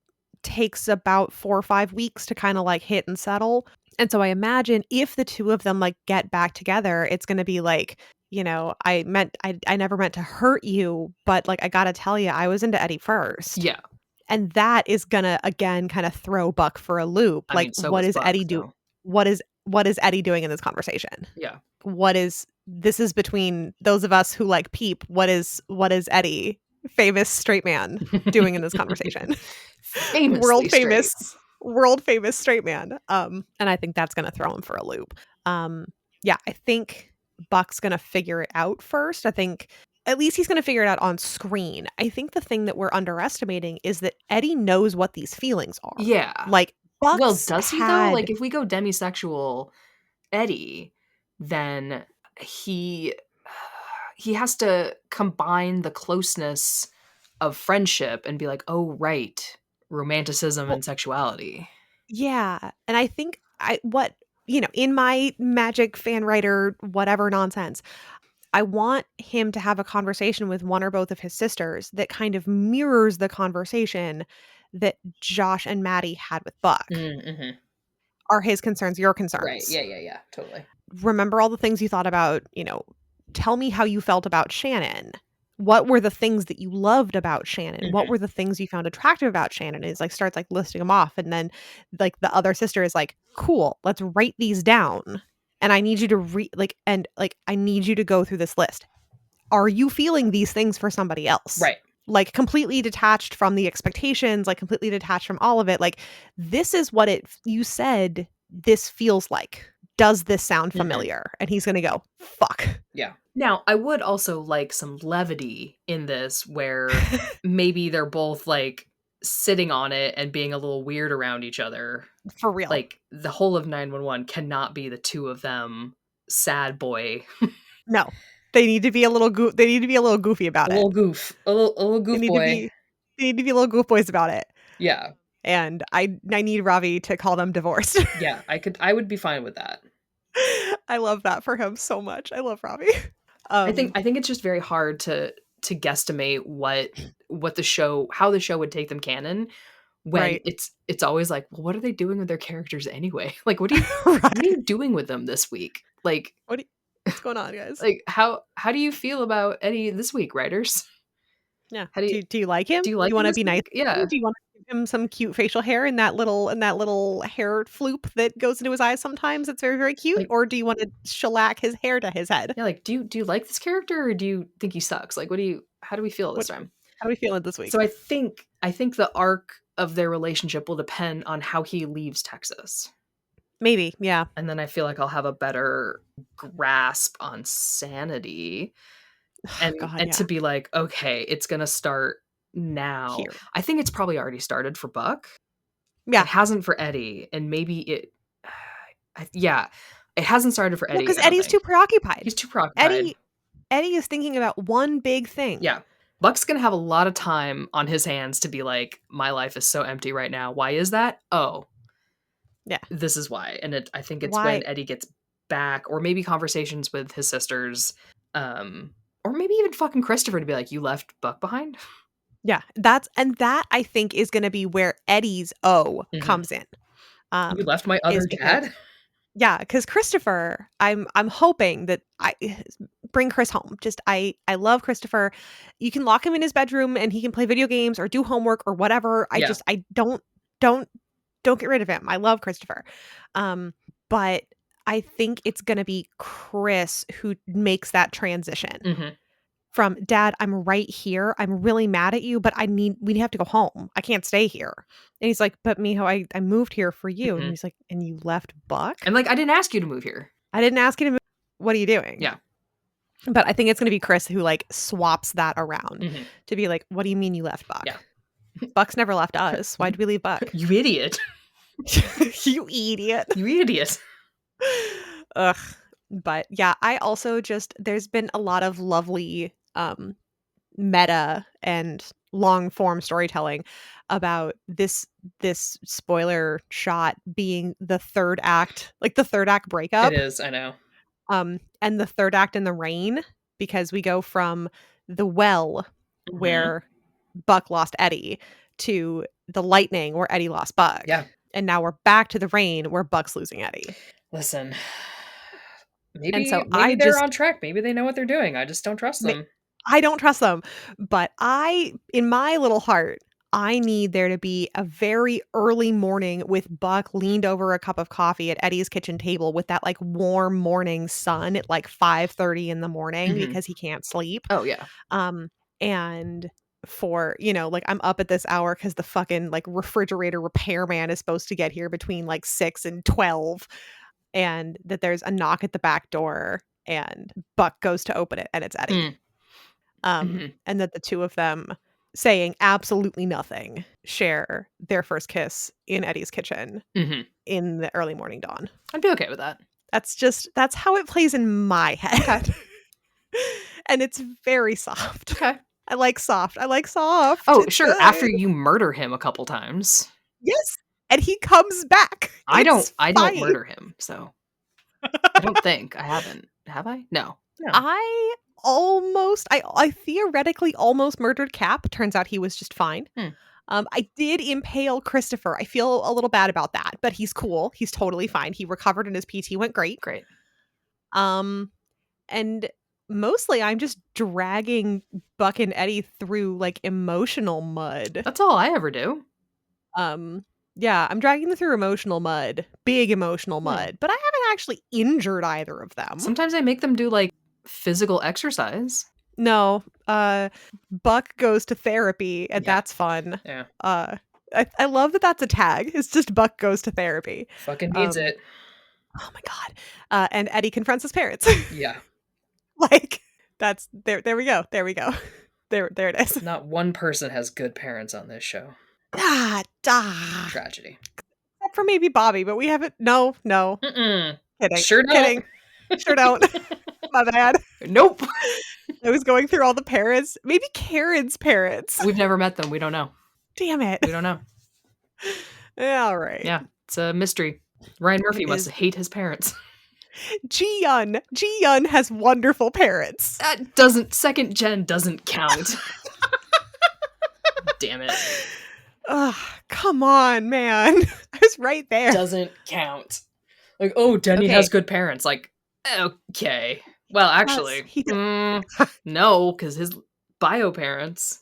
takes about 4 or 5 weeks to kind of like hit and settle. And so I imagine if the two of them like get back together, it's going to be like, I never meant to hurt you, but like, I got to tell you, I was into Eddie first. Yeah. And that is gonna again kind of throw Buck for a loop. I Like, mean, so was Buck, so what is Eddie doing in this conversation? yeah. This is between those of us who like Peep. What is Eddie, famous straight man, doing in this conversation? Famously straight. World famous straight man. And I think that's gonna throw him for a loop. Yeah, I think Buck's gonna figure it out first. I think at least he's gonna figure it out on screen. I think the thing that we're underestimating is that Eddie knows what these feelings are. Yeah. Like, Well, Buck's does he though? Like, if we go demisexual Eddie, then he has to combine the closeness of friendship and be like, oh right, romanticism Well, and sexuality. yeah, and I think in my magic fan writer whatever nonsense, I want him to have a conversation with one or both of his sisters that kind of mirrors the conversation that Josh and Maddie had with Buck. Mm-hmm. Are his concerns your Right. concerns? Yeah. Totally. Remember all the things you thought about, tell me how you felt about Shannon. What were the things that you loved about Shannon? What Mhm. were the things you found attractive about Shannon? Is like starts like listing them off, and then like the other sister is like, "Cool, let's write these down." And I need you to I need you to go through this list. Are you feeling these things for somebody else? Right. Like completely detached from the expectations, like completely detached from all of it. Like, this is what you said this feels like. Does this sound familiar? And he's going to go, fuck. Yeah. Now, I would also like some levity in this where maybe they're both like sitting on it and being a little weird around each other. For real. Like the whole of 911 cannot be the two of them sad boy. No. They need to be a little they need to be a little goofy about a it. Little goof. A little goof boy. They need to be little goof boys about it. Yeah. And I need Ravi to call them divorced. Yeah, I would be fine with that. I love that for him so much. I love Ravi. I think it's just very hard to guesstimate what the show, how the show would take them canon when Right. it's always like, well, what are they doing with their characters anyway? Like, what are you doing with them this week? Like, what's going on, guys? Like, how do you feel about Eddie this week, writers? Yeah. How do you like him? Do you like want to him be this nice? week? Yeah. Do you want to give him some cute facial hair and that little hair floop that goes into his eyes sometimes? It's very, very cute. Like, or do you want to shellac his hair to his head? Yeah, like, do you like this character or do you think he sucks? Like, how do we feel this time? How do we feel it this week? So I think the arc of their relationship will depend on how he leaves Texas. Maybe, yeah. And then I feel like I'll have a better grasp on Sanity. And to be like, okay, it's gonna start now. Here. I think it's probably already started for Buck. Yeah. It hasn't for Eddie, and maybe it hasn't started for Eddie. Because Eddie's too preoccupied. He's too preoccupied. Eddie is thinking about one big thing. Yeah. Buck's gonna have a lot of time on his hands to be like, my life is so empty right now. Why is that? Oh. Yeah. This is why. And I think it's when Eddie gets back, or maybe conversations with his sisters, or maybe even fucking Christopher to be like, you left Buck behind? Yeah. That I think is gonna be where Eddie's comes in. You left my other dad? Yeah, because Christopher, I'm hoping that I bring Chris home. Just I love Christopher. You can lock him in his bedroom and he can play video games or do homework or whatever. I don't get rid of him. I love Christopher. But I think it's gonna be Chris who makes that transition from, Dad, I'm right here. I'm really mad at you, but we have to go home. I can't stay here. And he's like, but Miho, I moved here for you. And he's like, and you left Buck? And like, I didn't ask you to move here. I didn't ask you to move. What are you doing? Yeah. But I think it's going to be Chris who like swaps that around to be like, what do you mean you left Buck? Yeah. Buck's never left us. Why'd we leave Buck? You idiot. You idiot. You idiot. Ugh. But yeah, I also there's been a lot of lovely meta and long form storytelling about this spoiler shot being the third act, like the third act breakup. It is, I know. And the third act in the rain, because we go from the well where Buck lost Eddie to the lightning where Eddie lost Buck. Yeah. And now we're back to the rain where Buck's losing Eddie. Listen, maybe and they're on track. Maybe they know what they're doing. I just don't trust them. I don't trust them. But in my little heart, I need there to be a very early morning with Buck leaned over a cup of coffee at Eddie's kitchen table with that like warm morning sun at like 5:30 in the morning Mhm. because he can't sleep. Oh yeah. And for, like I'm up at this hour because the fucking like refrigerator repairman is supposed to get here between like 6 and 12, and that there's a knock at the back door and Buck goes to open it and it's Eddie. Mhm. And that the two of them, saying absolutely nothing, share their first kiss in Eddie's kitchen Mhm. in the early morning dawn. I'd be okay with that. That's how it plays in my head. And it's very soft. Okay. I like soft. Oh, It's sure. After good. you murder him a couple times. Yes. And he comes back. I It's don't fine. murder him, so I don't think I haven't. Have I? No. I theoretically almost murdered Cap. Turns out he was just fine. I did impale Christopher. I feel a little bad about that, but he's cool. He's totally fine. He recovered and his PT went great. Great. And mostly I'm just dragging Buck and Eddie through like emotional mud. That's all I ever do. Yeah, I'm dragging them through emotional mud. Big emotional mud. But I haven't actually injured either of them. Sometimes I make them do like physical exercise. No, Buck goes to therapy, and that's fun. Yeah. I love that that's a tag. It's just Buck goes to therapy. Fucking needs it. Oh my god. And Eddie confronts his parents. Yeah. Like, that's there we go. There we go. There it is. Not one person has good parents on this show. Tragedy. Except for maybe Bobby, but we haven't. No. Mm-mm. Kidding. Sure don't. Kidding. Sure don't. My bad. Nope. I was going through all the parents. Maybe Karen's parents. We've never met them. We don't know. Damn it. We don't know. All right. Yeah, it's a mystery. Ryan Murphy must hate his parents. Ji-yun has wonderful parents. That doesn't, second gen doesn't count. Damn it. Ugh, come on, man. I was right there. Doesn't count. Like, oh, Denny has good parents. Like, okay. Well, actually, no, because his bio parents.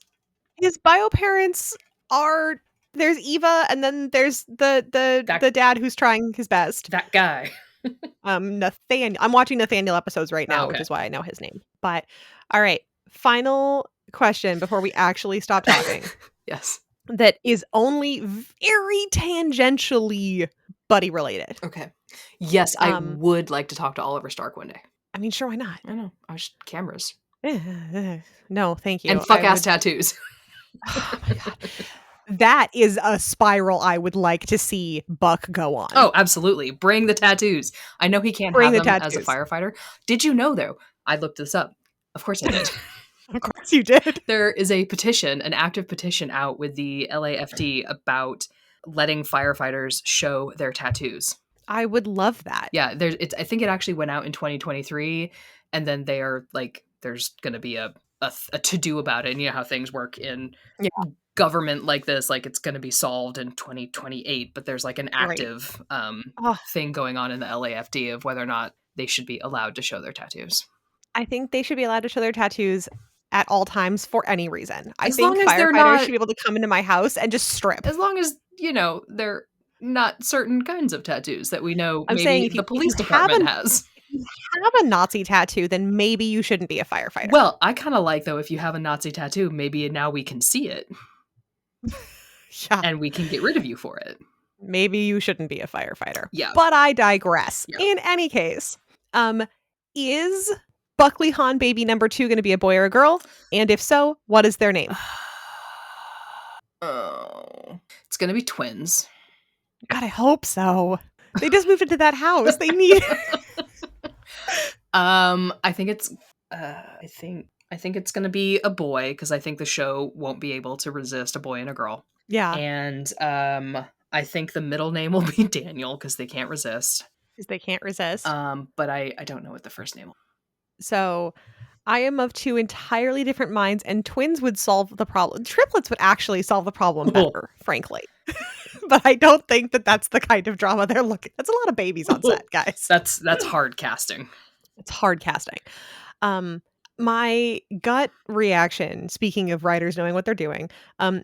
His bio parents are, there's Eva, and then there's the dad who's trying his best. That guy. Nathaniel. I'm watching Nathaniel episodes right now, which is why I know his name. But all right, final question before we actually stop talking. Yes. That is only very tangentially buddy related. Okay. Yes, I would like to talk to Oliver Stark one day. I mean, sure, why not? I know. I just cameras. No, thank you. And fuck ass tattoos. Oh my god. That is a spiral I would like to see Buck go on. Oh, absolutely. Bring the tattoos. I know he can't have them as a firefighter. Did you know, though? I looked this up. Of course I did. Of course you did. There is a petition, an active petition out with the LAFD about letting firefighters show their tattoos. I would love that. Yeah, I think it actually went out in 2023, and then they are like, there's going to be a to-do about it. And you know how things work in government like this, like it's going to be solved in 2028, but there's like an active thing going on in the LAFD of whether or not they should be allowed to show their tattoos. I think they should be allowed to show their tattoos at all times for any reason. I As think long as they're firefighters should be able to come into my house and just strip. As long as, they're not certain kinds of tattoos that we know I'm maybe saying the police department has. If you have a Nazi tattoo, then maybe you shouldn't be a firefighter. Well, I kind of like, though, if you have a Nazi tattoo, maybe now we can see it. Yeah. And we can get rid of you for it. Maybe you shouldn't be a firefighter. Yeah. But I digress. Yeah. In any case, is Buckley Hahn baby number 2 going to be a boy or a girl? And if so, what is their name? Oh, it's going to be twins. God, I hope so. They just moved into that house. They need. I think it's. I think it's going to be a boy because I think the show won't be able to resist a boy and a girl. Yeah. And I think the middle name will be Daniel because they can't resist. Because they can't resist. But I don't know what the first name will be. So I am of two entirely different minds, and twins would solve the problem. Triplets would actually solve the problem better, frankly. But I don't think that that's the kind of drama they're looking. That's a lot of babies on set, guys. That's hard casting. It's hard casting. My gut reaction, speaking of writers knowing what they're doing,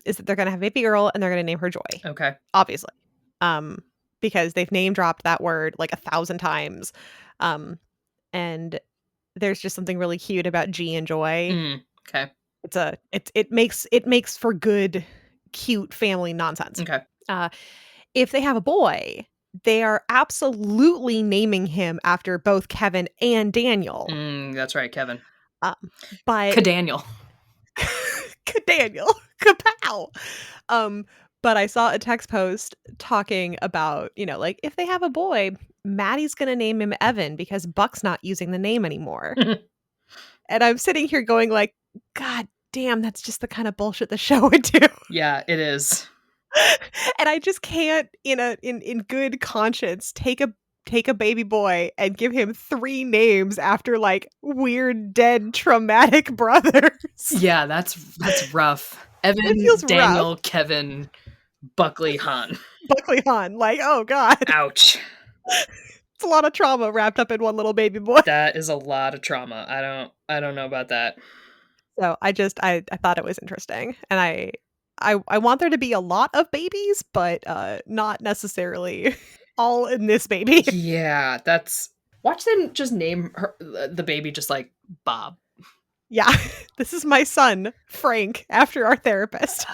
is that they're gonna have a baby girl and they're gonna name her Joy, Okay. obviously. Um, because they've name dropped that word like 1,000 times. Um, and there's just something really cute about G and Joy. Okay. It makes for good, cute family nonsense. Okay. Uh, if they have a boy, they are absolutely naming him after both Kevin and Daniel. That's right, Kevin. Um, but Daniel. Daniel, kapow. But I saw a text post talking about, like if they have a boy, Maddie's gonna name him Evan because Buck's not using the name anymore. And I'm sitting here going like, God damn, that's just the kind of bullshit the show would do. Yeah, it is. And I just can't, in good conscience, take a baby boy and give him 3 names after like weird dead traumatic brothers. Yeah, that's rough. Evan, feels Daniel, rough. Kevin, Buckley, Han. Buckley Han, like, oh god, Ouch. it's a lot of trauma wrapped up in one little baby boy. That is a lot of trauma. I don't know about that. So I thought it was interesting, and I want there to be a lot of babies, but not necessarily all in this baby. Yeah, that's watch them just name the baby just like Bob. Yeah, this is my son, Frank, after our therapist.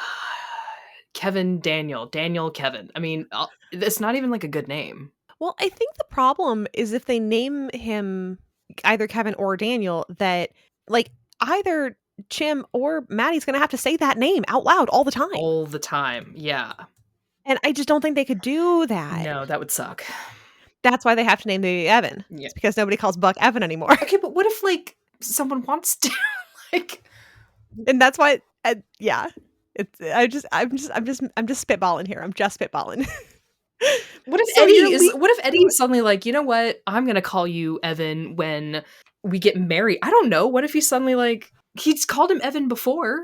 Kevin, Daniel, Kevin. I mean, it's not even like a good name. Well, I think the problem is if they name him either Kevin or Daniel, that like either Chim or Maddie's gonna have to say that name out loud all the time. All the time, yeah. And I just don't think they could do that. No, that would suck. That's why they have to name the baby Evan. Yeah. It's because nobody calls Buck Evan anymore. Okay, but what if like someone wants to like? And that's why, yeah. I'm just spitballing here. I'm just spitballing. What if So what if Eddie is suddenly like, you know what? I'm gonna call you Evan when we get married. I don't know. What if he's suddenly like he's called him Evan before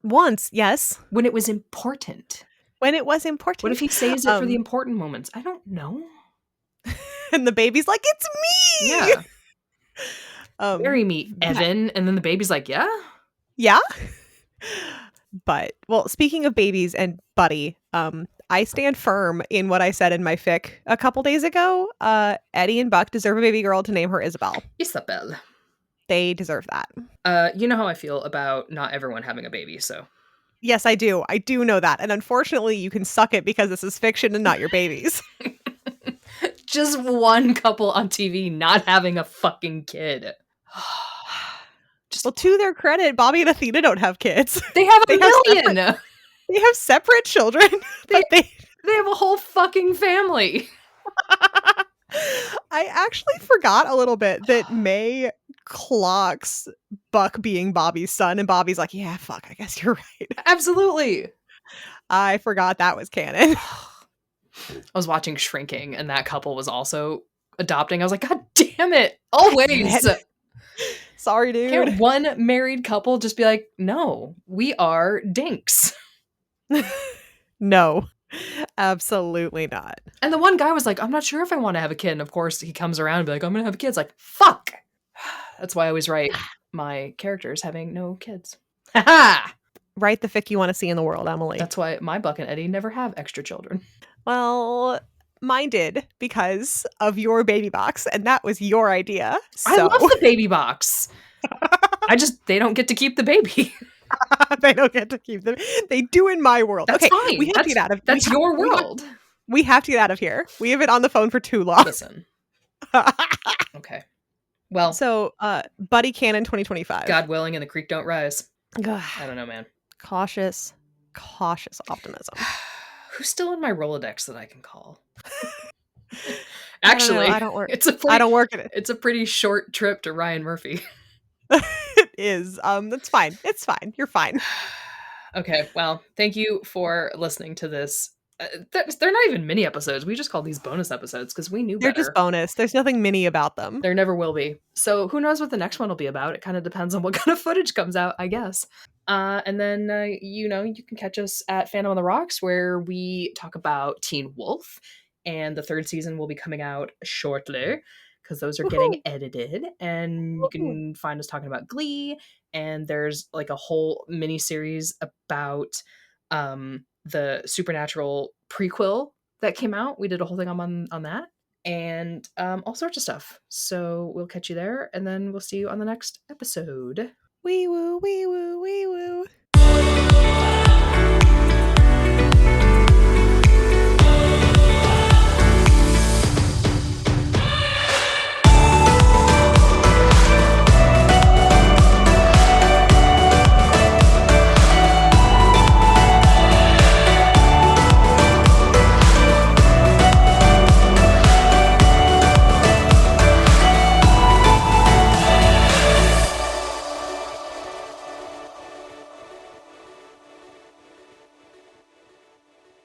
once, yes, when it was important. when it was important. What if he saves it for the important moments? I don't know. And the baby's like, it's me. Yeah. Marry me, Evan. And then the baby's like, yeah. Yeah. But well, speaking of babies and Buddy, I stand firm in what I said in my fic a couple days ago. Eddie and Buck deserve a baby girl to name her Isabel. Isabel. They deserve that. You know how I feel about not everyone having a baby, so. Yes, I do. I do know that. And unfortunately, you can suck it because this is fiction and not your babies. Just one couple on TV not having a fucking kid. Well, to their credit, Bobby and Athena don't have kids. They have a million. They have separate children, but they have a whole fucking family. I actually forgot a little bit that May clocks Buck being Bobby's son, and Bobby's like, yeah, fuck, I guess you're right. Absolutely. I forgot that was canon. I was watching Shrinking, and that couple was also adopting. I was like, God damn it. Always. Sorry, dude. Can't one married couple just be like, no, we are dinks? No, absolutely not. And the one guy was like, I'm not sure if I want to have a kid. And of course, he comes around and be like, I'm going to have a kid. It's like, fuck. That's why I always write my characters having no kids. Write the fic you want to see in the world, Emily. That's why my Buck and Eddie never have extra children. Well, mine did because of your baby box, and that was your idea. So. I love the baby box. They don't get to keep the baby. They don't get to keep them. They do in my world. That's okay, fine. We have to get out of. That's your world. We have to get out of here. We have been on the phone for too long. Listen. Okay. Well. So, Buddy Canon 2025. God willing, and the creek don't rise. Ugh. I don't know, man. Cautious optimism. Who's still in my Rolodex that I can call? Actually, I don't work. I don't work in it. It's a pretty short trip to Ryan Murphy. It is. That's fine. It's fine. You're fine. Okay. Well, thank you for listening to this. They're not even mini episodes. We just call these bonus episodes because we knew they're better. Just bonus. There's nothing mini about them. There never will be. So who knows what the next one will be about? It kind of depends on what kind of footage comes out, I guess. And then, you can catch us at Phantom on the Rocks, where we talk about Teen Wolf. And the 3rd season will be coming out shortly. because those are getting Woohoo! edited. And you Woohoo! can find us talking about Glee, and there's like a whole mini series about the Supernatural prequel that came out. We did a whole thing on that, and all sorts of stuff. So we'll catch you there, and then we'll see you on the next episode. Wee woo, wee woo, wee woo.